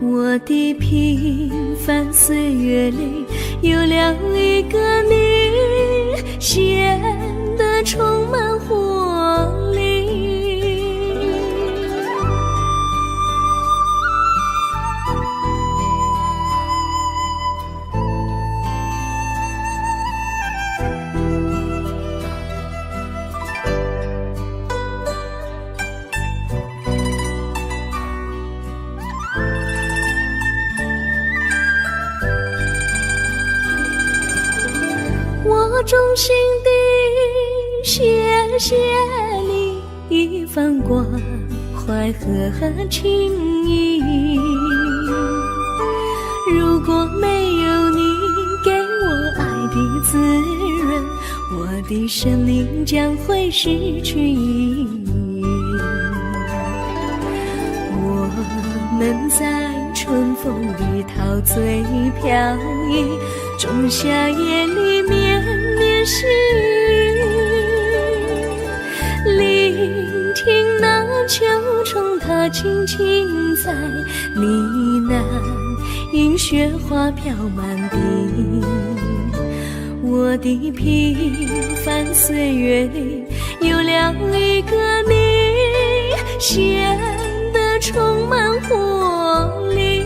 我的平凡岁月里有了一个你，显得充满活力。我衷心地谢谢你一番关怀和情谊，如果没有你给我爱的滋润，我的生命将会失去意义。我们在春风里陶醉飘逸，仲夏夜里绵绵细雨。聆听那秋虫它轻轻在呢喃，迎雪花飘满地。我的平凡岁月里有了一个你，显得充满活力。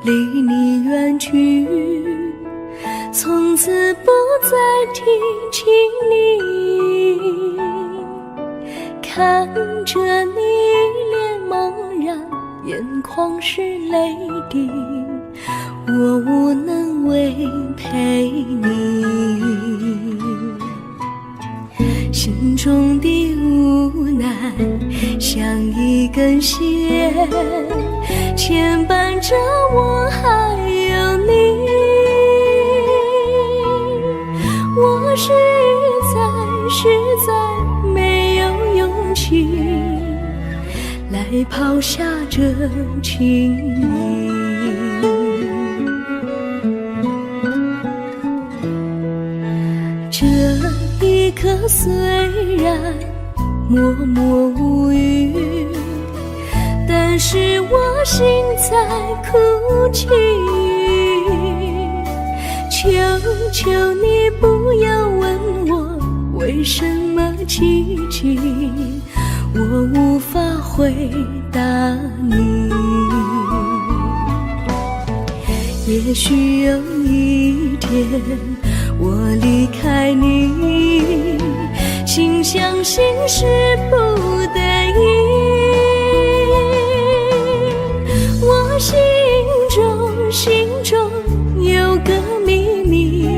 离你远去，从此不再提起你。看着你脸茫然，眼眶是泪滴，我无能为陪你。心中的无奈像一根线，牵绊着我还有你。我实在没有勇气来抛下这情谊。这一刻虽然默默无语，但是我心在哭泣。求求你不要问我为什么寂静，我无法回答你。也许有一天我离开你，心相信是不得已。我心中有个秘密，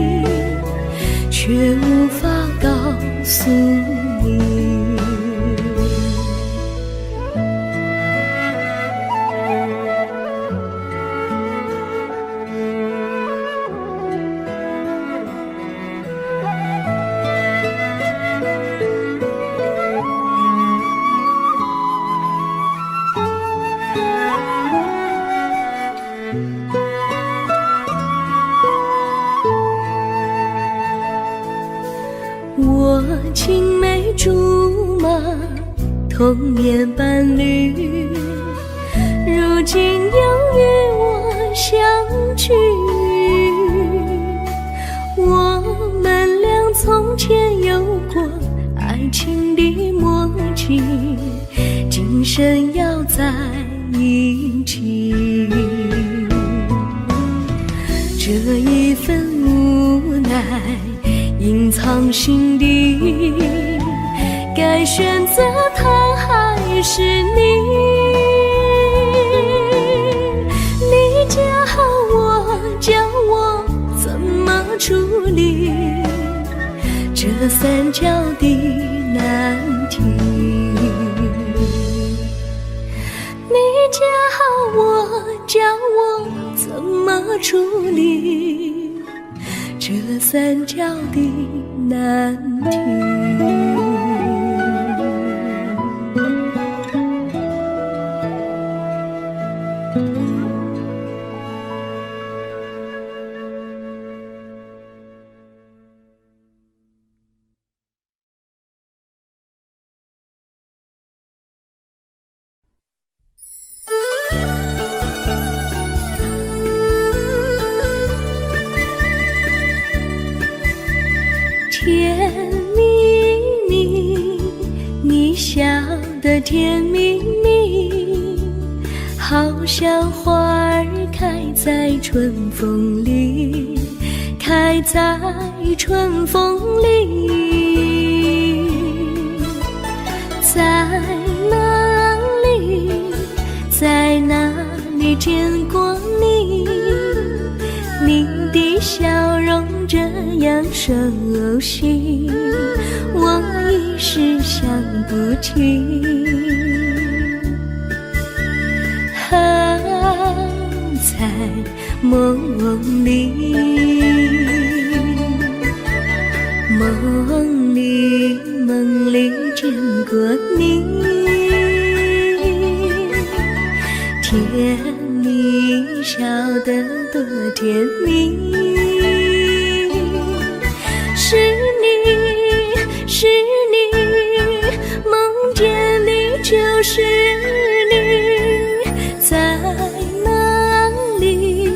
却无法告诉你。我青梅竹马，童年伴侣，如今又与我相聚。我们俩从前有过爱情的默契，今生要在一起。这一份无奈隐藏心底，该选择他还是你？你教我，教我怎么处理这三角的难题。你教我，教我怎么处理这三角的难题。甜蜜蜜，你笑得甜蜜蜜，好像花儿开在春风里，开在春风里。在哪里，在哪里见过你？你的笑容这样熟悉，我一时想不起。在梦里，梦里见过你，甜蜜笑得多甜蜜。是你，是你，梦见你就是你。在哪里，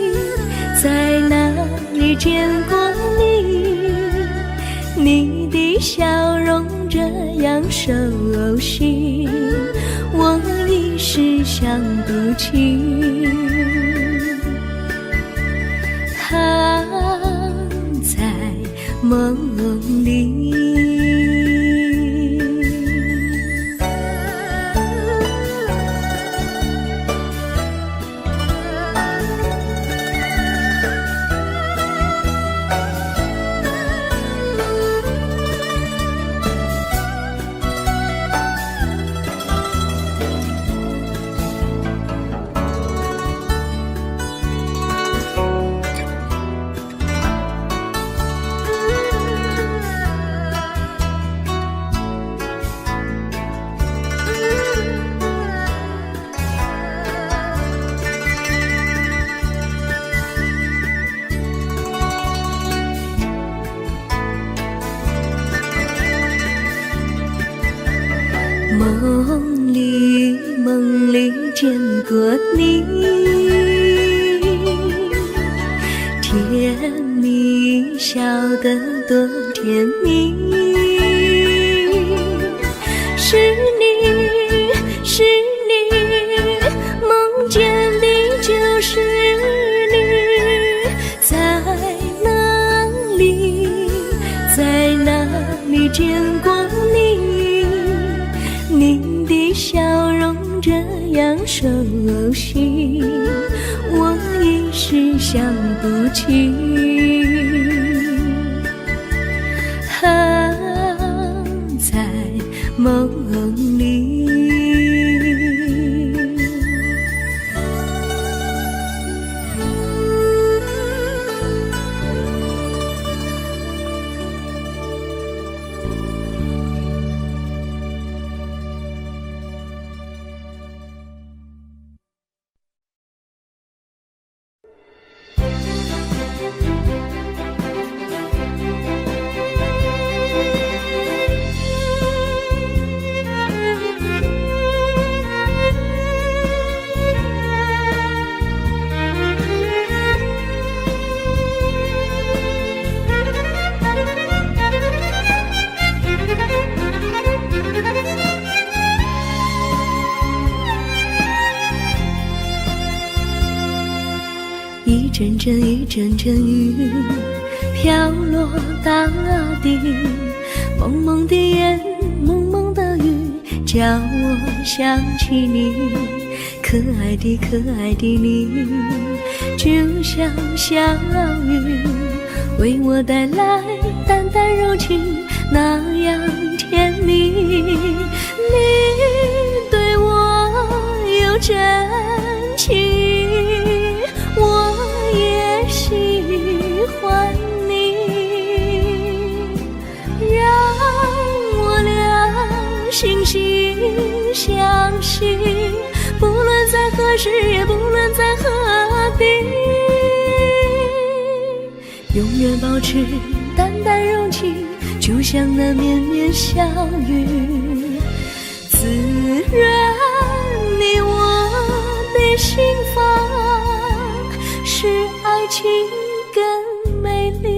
在哪里见过你？你的笑容这样熟悉，我一时想不起。在梦里。梦里见过你，甜蜜笑得多甜蜜。是你，是你，梦见你就是你。在哪里，在哪里见过你？你的笑容这样熟悉，我一时想不起。在梦里。一阵阵一阵阵雨飘落大地，蒙蒙的烟，蒙蒙的雨，叫我想起你，可爱的可爱的你，就像小雨，为我带来淡淡柔情，那样甜蜜。你对我有真情，我也喜欢你，让我俩惺惺相惜，不论在何时，也不论在何地，永远保持淡淡柔情，就像那绵绵小雨，滋润你我的心房，使爱情更美丽。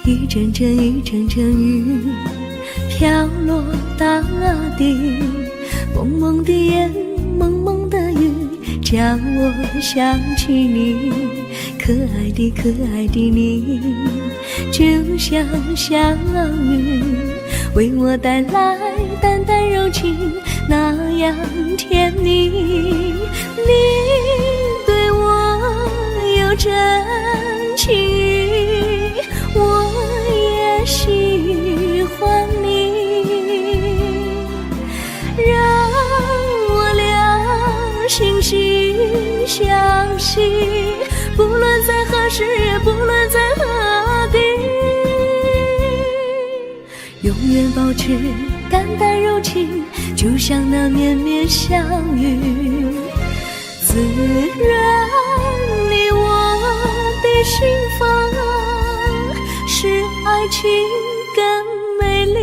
一阵阵一阵阵雨飘落大地，蒙蒙的烟，蒙蒙的雨，叫我想起你，可爱的可爱的你，就像小雨，为我带来淡淡柔情，那样甜蜜。你对我有真情，我也喜欢你，让我俩惺惺相惜，不论在何时，也不论在何地，永远保持淡淡柔情，就像那绵绵小雨，滋润你我的心房，使爱情更美丽。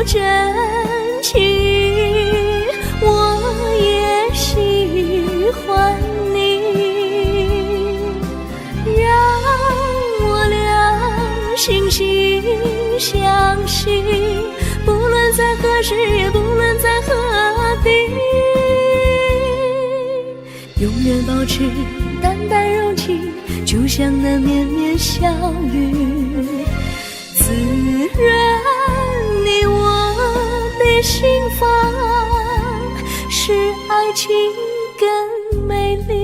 真情，我也喜欢你，让我俩惺惺相惜，不论在何时，也不论在何地，永远保持淡淡柔情，就像那绵绵小雨，滋润你我的心房，使爱情更美丽。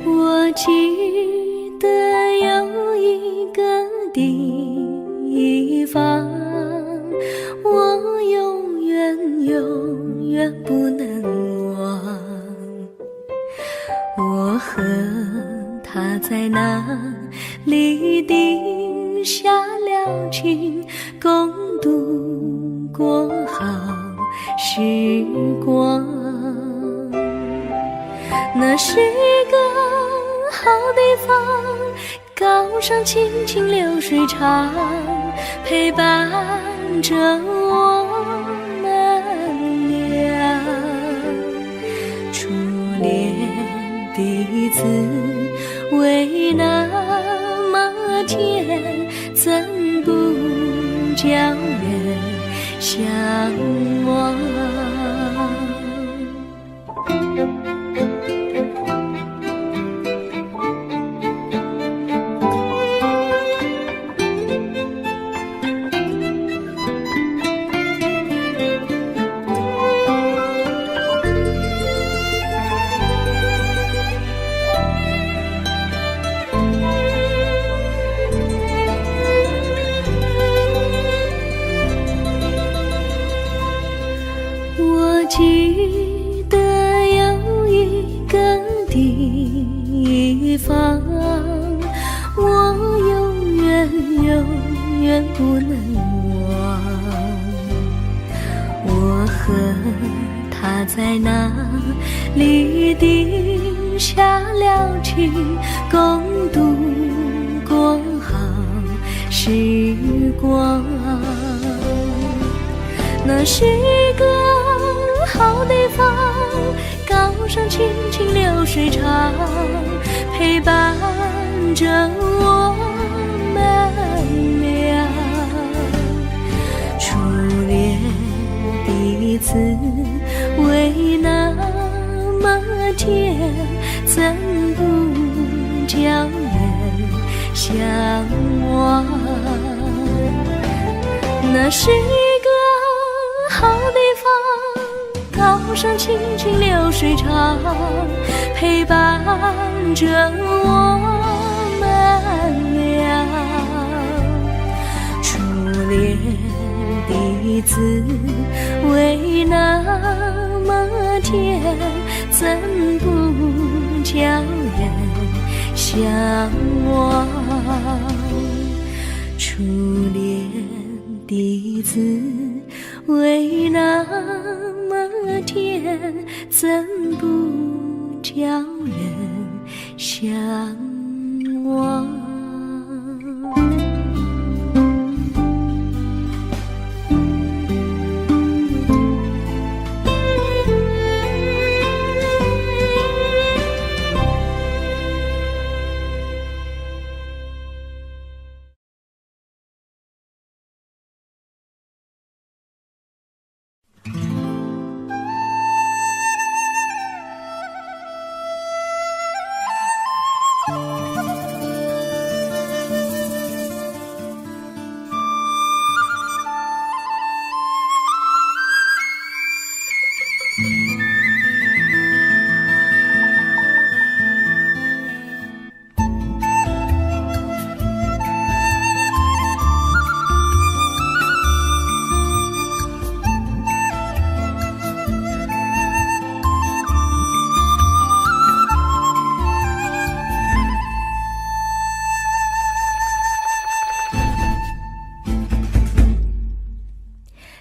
我记得有一个地方，我永远永远不能忘。我和他在那里定下了情，共度过好时光。那是一个好地方，高山清清流水长，陪伴着我们俩。初恋的滋味那么天，怎不叫人向往？我记得有一个地方，我永远不能忘。我和他在那里定下了情，共度过好时光。那是一个好地方，高山青青流水长，陪伴着我们俩。初恋的滋味那么甜，怎不叫人向往？那是一个好地方，高山青青流水长，陪伴着我们俩。初恋的滋味那么甜，怎不叫人向往？初恋的滋味那么甜，怎不叫人向往？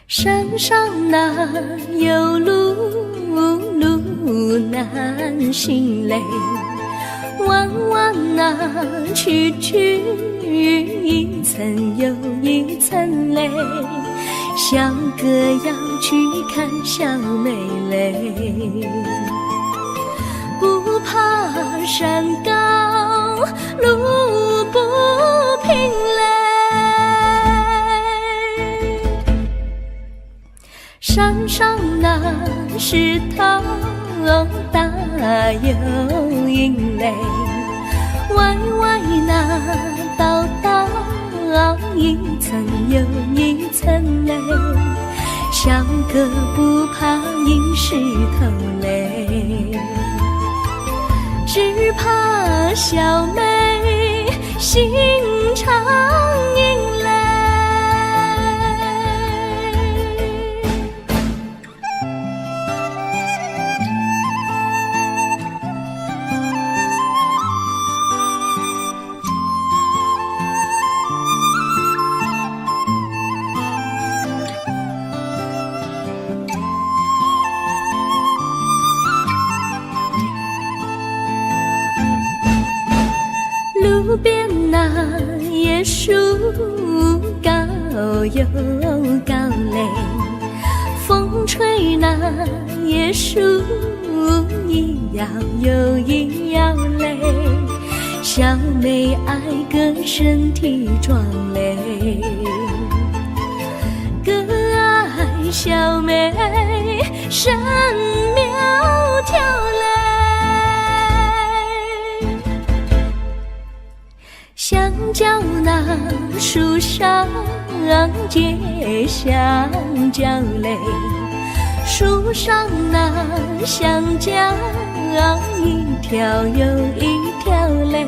山上哪有路难行嘞，弯弯哪曲一层又一层嘞，小哥要去看小妹嘞，不怕山高路不平嘞，山上那石头大又硬嘞，歪歪那道一层又一层嘞，小哥不怕硬石头嘞，只怕小妹心肠硬嘞。路边那椰树高又高嘞，风吹那椰树一摇又一摇嘞，小小妹爱个身体壮嘞，个爱小妹身苗条嘞。香蕉那树上结香蕉嘞，树上那香蕉一条又一条嘞，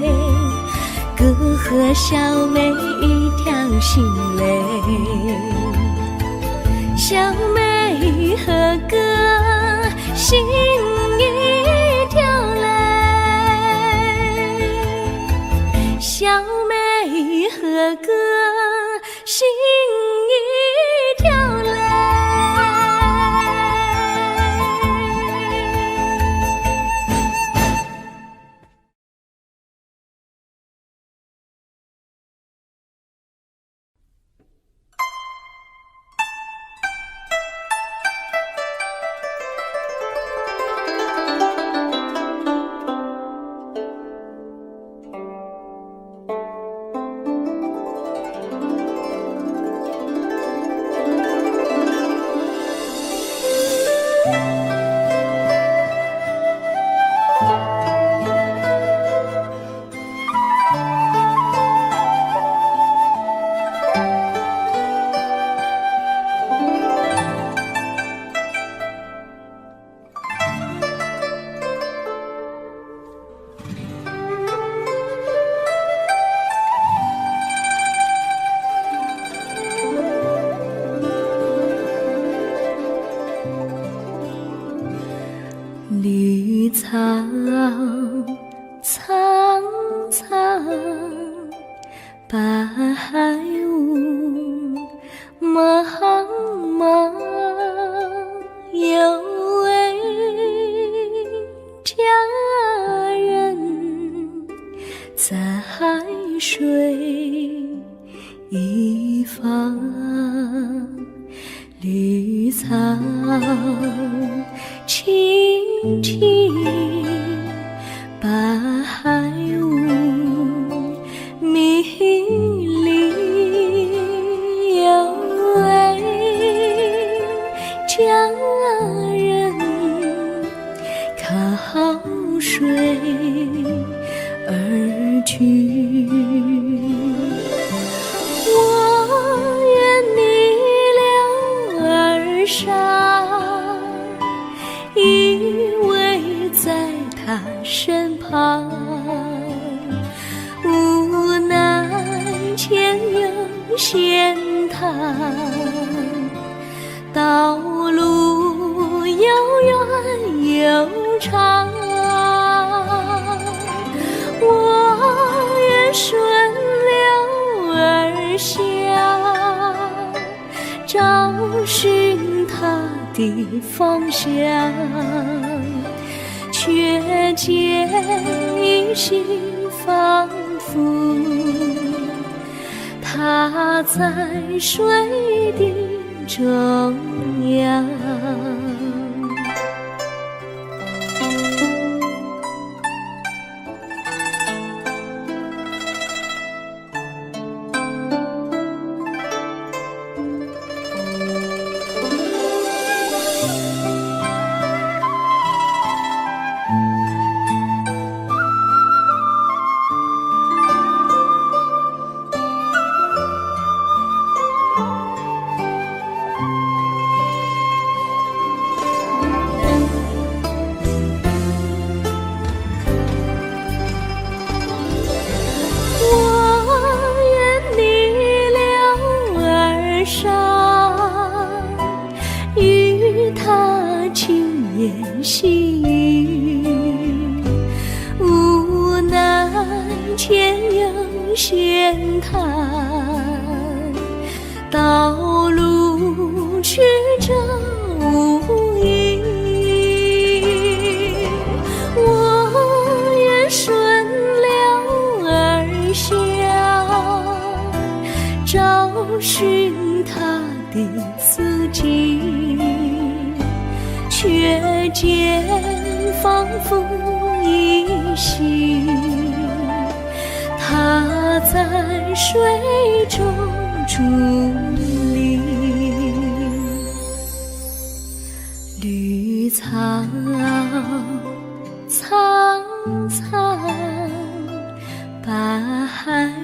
哥和小妹一条心嘞，小妹和哥心一条嘞，小妹和哥心一条嘞。绿草苍苍，白雾茫茫，有位佳人在水一方，绿草青青，白雾迷离，有位佳人靠水而居。我愿你留儿上，依偎在他身旁，无奈前有险滩，道路又远又长，我愿顺流而下，找寻他的方向，却见一心仿佛他在水的中央。细雨，无奈前有险滩，道路曲折无依。我愿顺流而下，找寻他的足迹，却见仿佛依稀它在水中伫立，绿草苍苍，白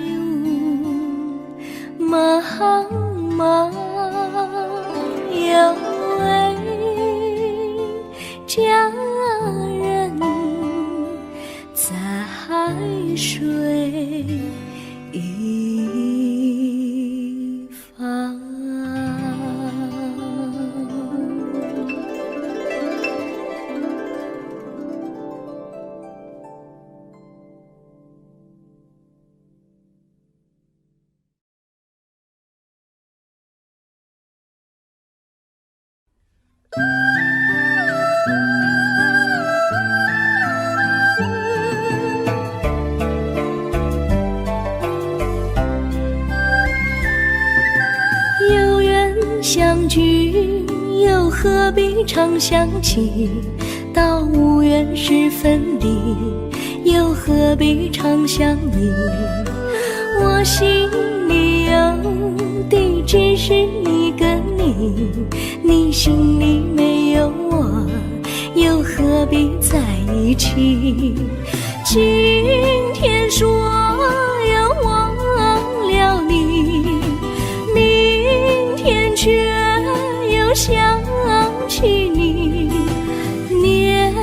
雾茫茫，有位佳人在海水一方。有缘相聚，又何必常相期？到无缘时分离，又何必常相依？我心里有的只是一个你，你心里没有我，又何必在一起？今天说要忘了你，明天却又想起你，念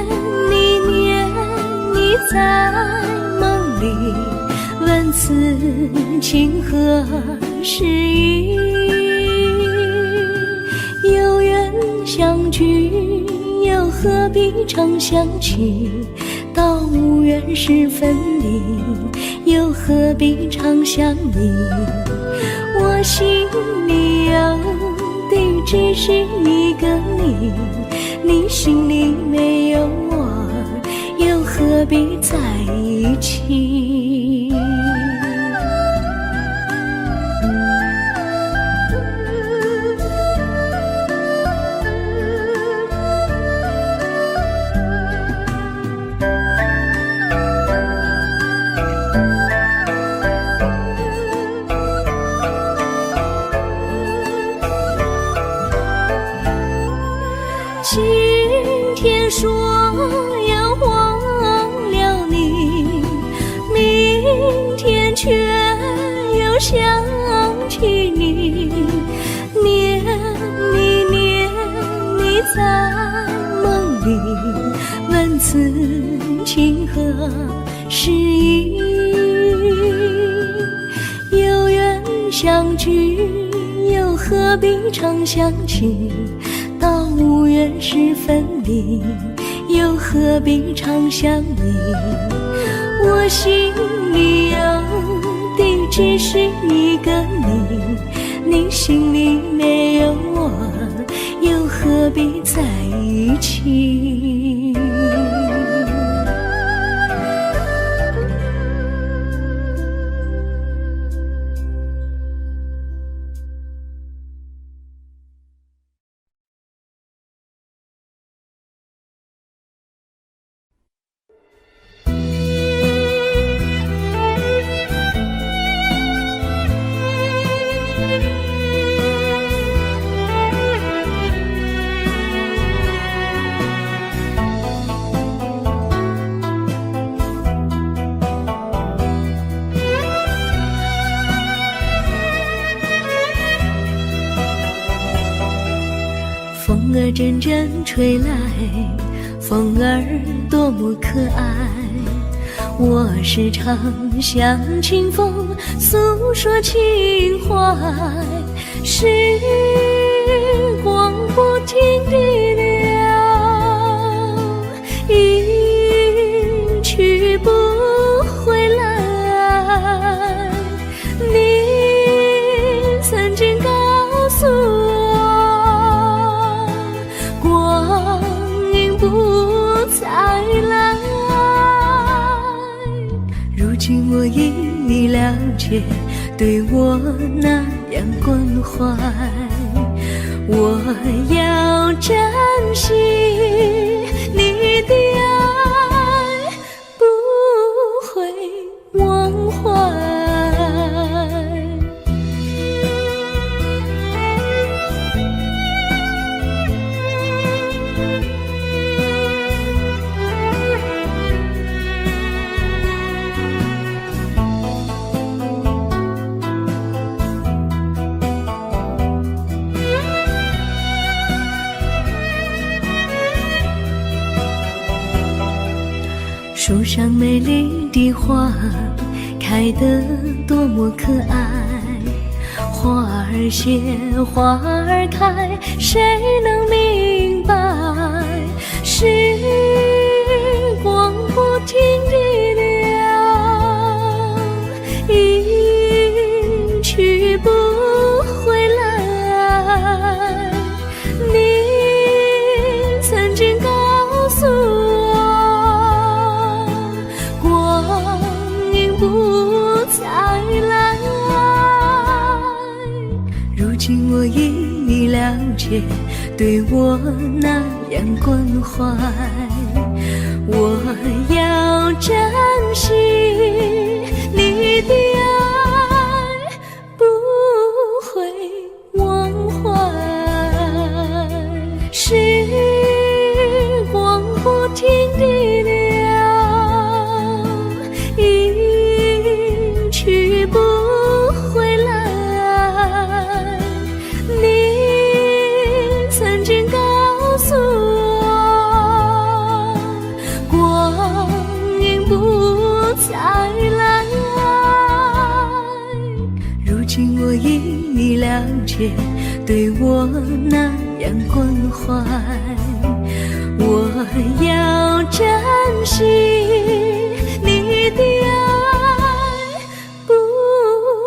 你念你在梦里，问此情何时已？有缘相聚，又何必常相期？到无缘时分离，又何必常相依？我心里有的只是一个你，你心里没有我，又何必在一起？今天说要忘了你，明天却又想起你，念你念你在梦里，问此情何时已？有缘相聚，又何必常相期？到无缘时分离，又何必常相依？我心里有的只是一个你，你心里没有我，又何必在一起？风儿阵阵吹来，风儿多么可爱。我时常向清风诉说情怀，时光不停地流，一去不回来。你曾经告诉我，光阴不再来。如今我已了解，对我那样关怀，我要珍惜你的爱，不会忘怀。树上美丽的花开得多么可爱，花儿谢，花儿开，谁能明白？时光不停地流，一去不回来。你曾经告诉我，光阴不再来。如今我已了解，对我那样关怀，我要珍惜你的爱，不会忘怀。时光不停地流，一去不回来。你曾经告诉我，光阴不再来。如今我已了解，对我那样关怀，我要珍惜你的爱，不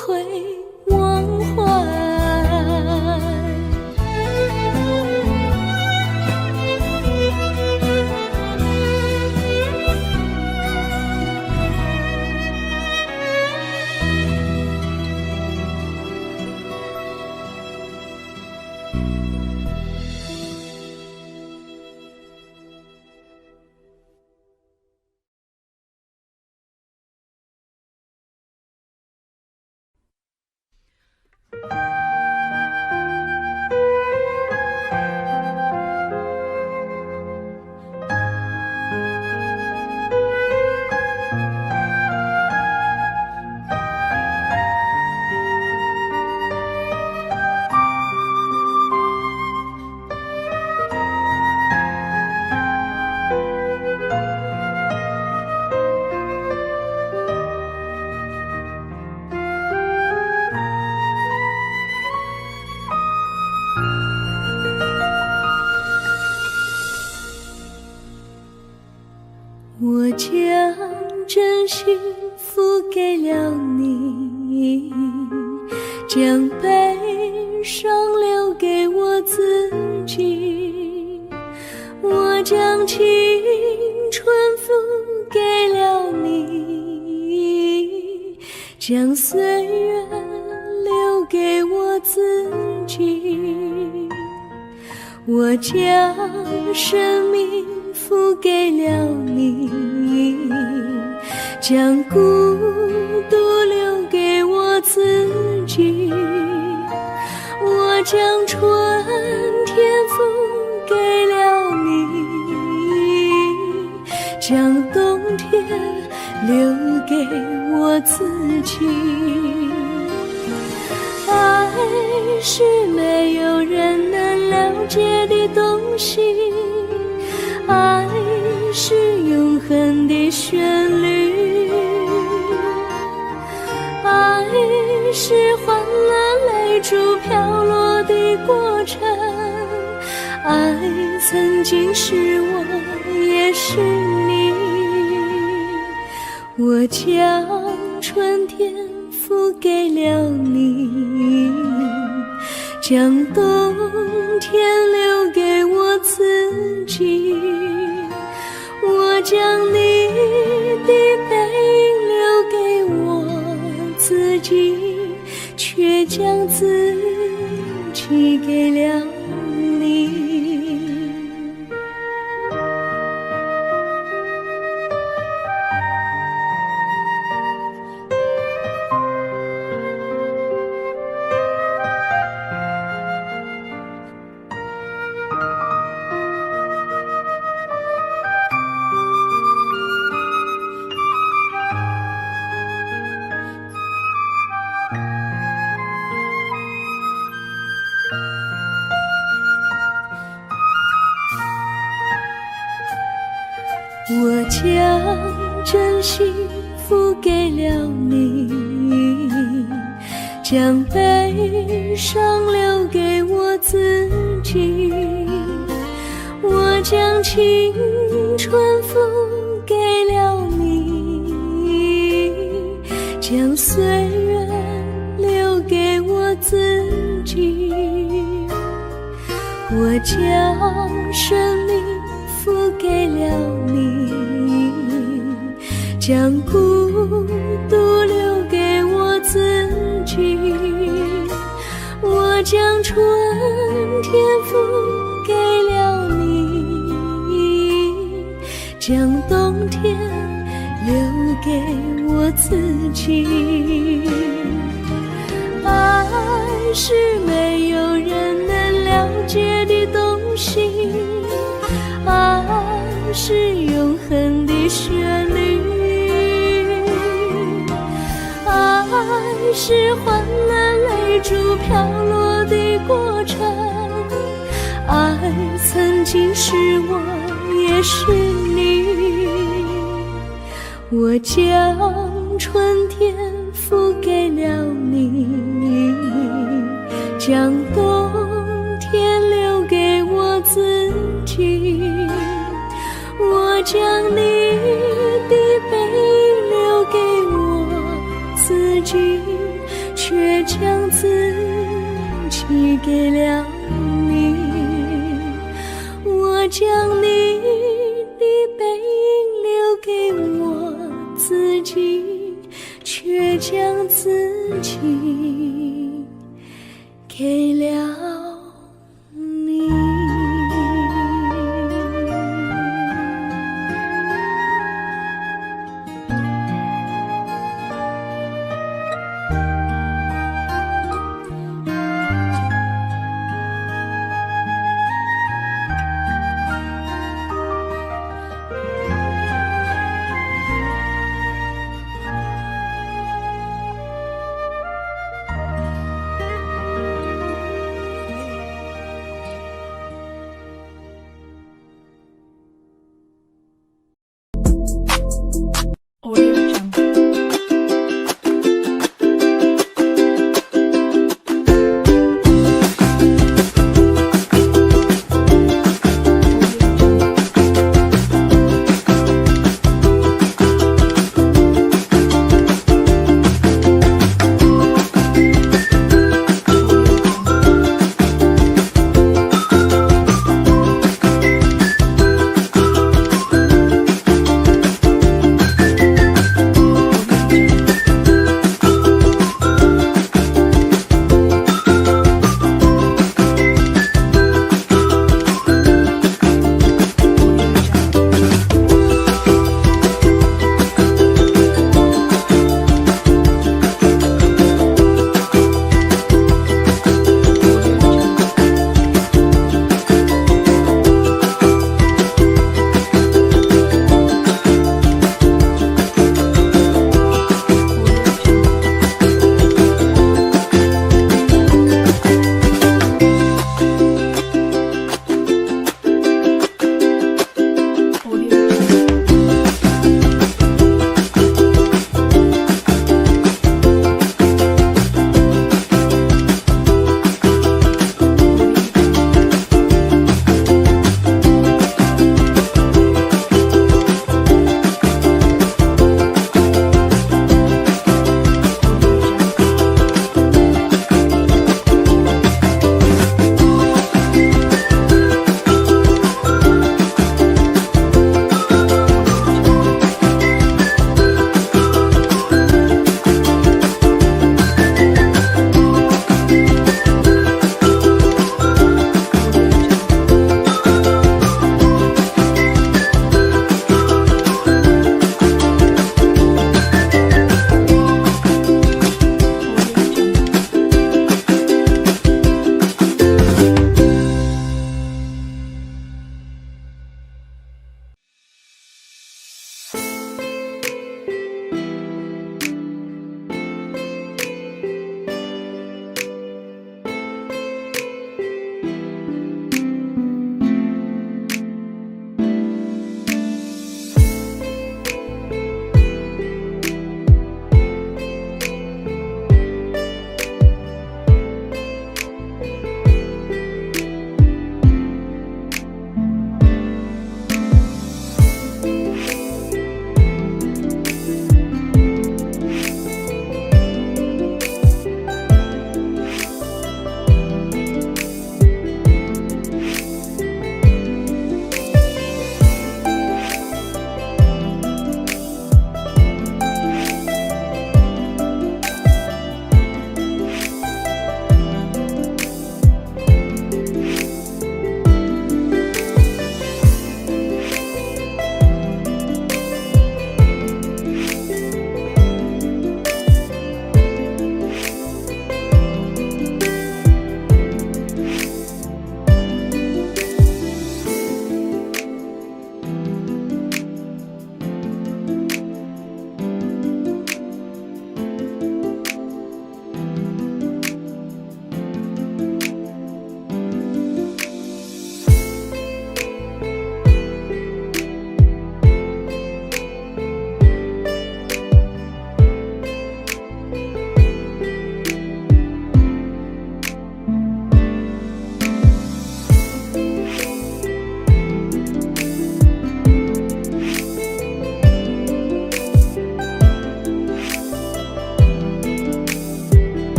会忘怀。我将真心付给了你，将悲伤留给我自己。我将青春付给了你，将岁月留给我自己。我将生命付给了你，将孤独留给我自己。我将春天付给了你，将冬天留给我自己。爱是没有人能了解的东西，爱是永恒的旋律，爱是换了泪珠飘落的过程，爱曾经是我也是你。我将春天付给了你，将冬天留给我自己。我将你的背影留给我自己，却将自己给了你。我将真心付给了你，将悲伤留给我自己。我将青春付给了你，将岁月留给我自己。我将生命付给了你，将孤独留给我自己。我将春天付给了你，将冬天留给我自己。爱是没有人能了解的东西，爱是永恒的旋律，爱是换了泪珠飘落的过程，爱曾经是我也是你。我将春天付给了你，将冬天留给我自己。我将你的背影留给我自己，却将自己给了你。我将你的背影留给我自己，却将自己给了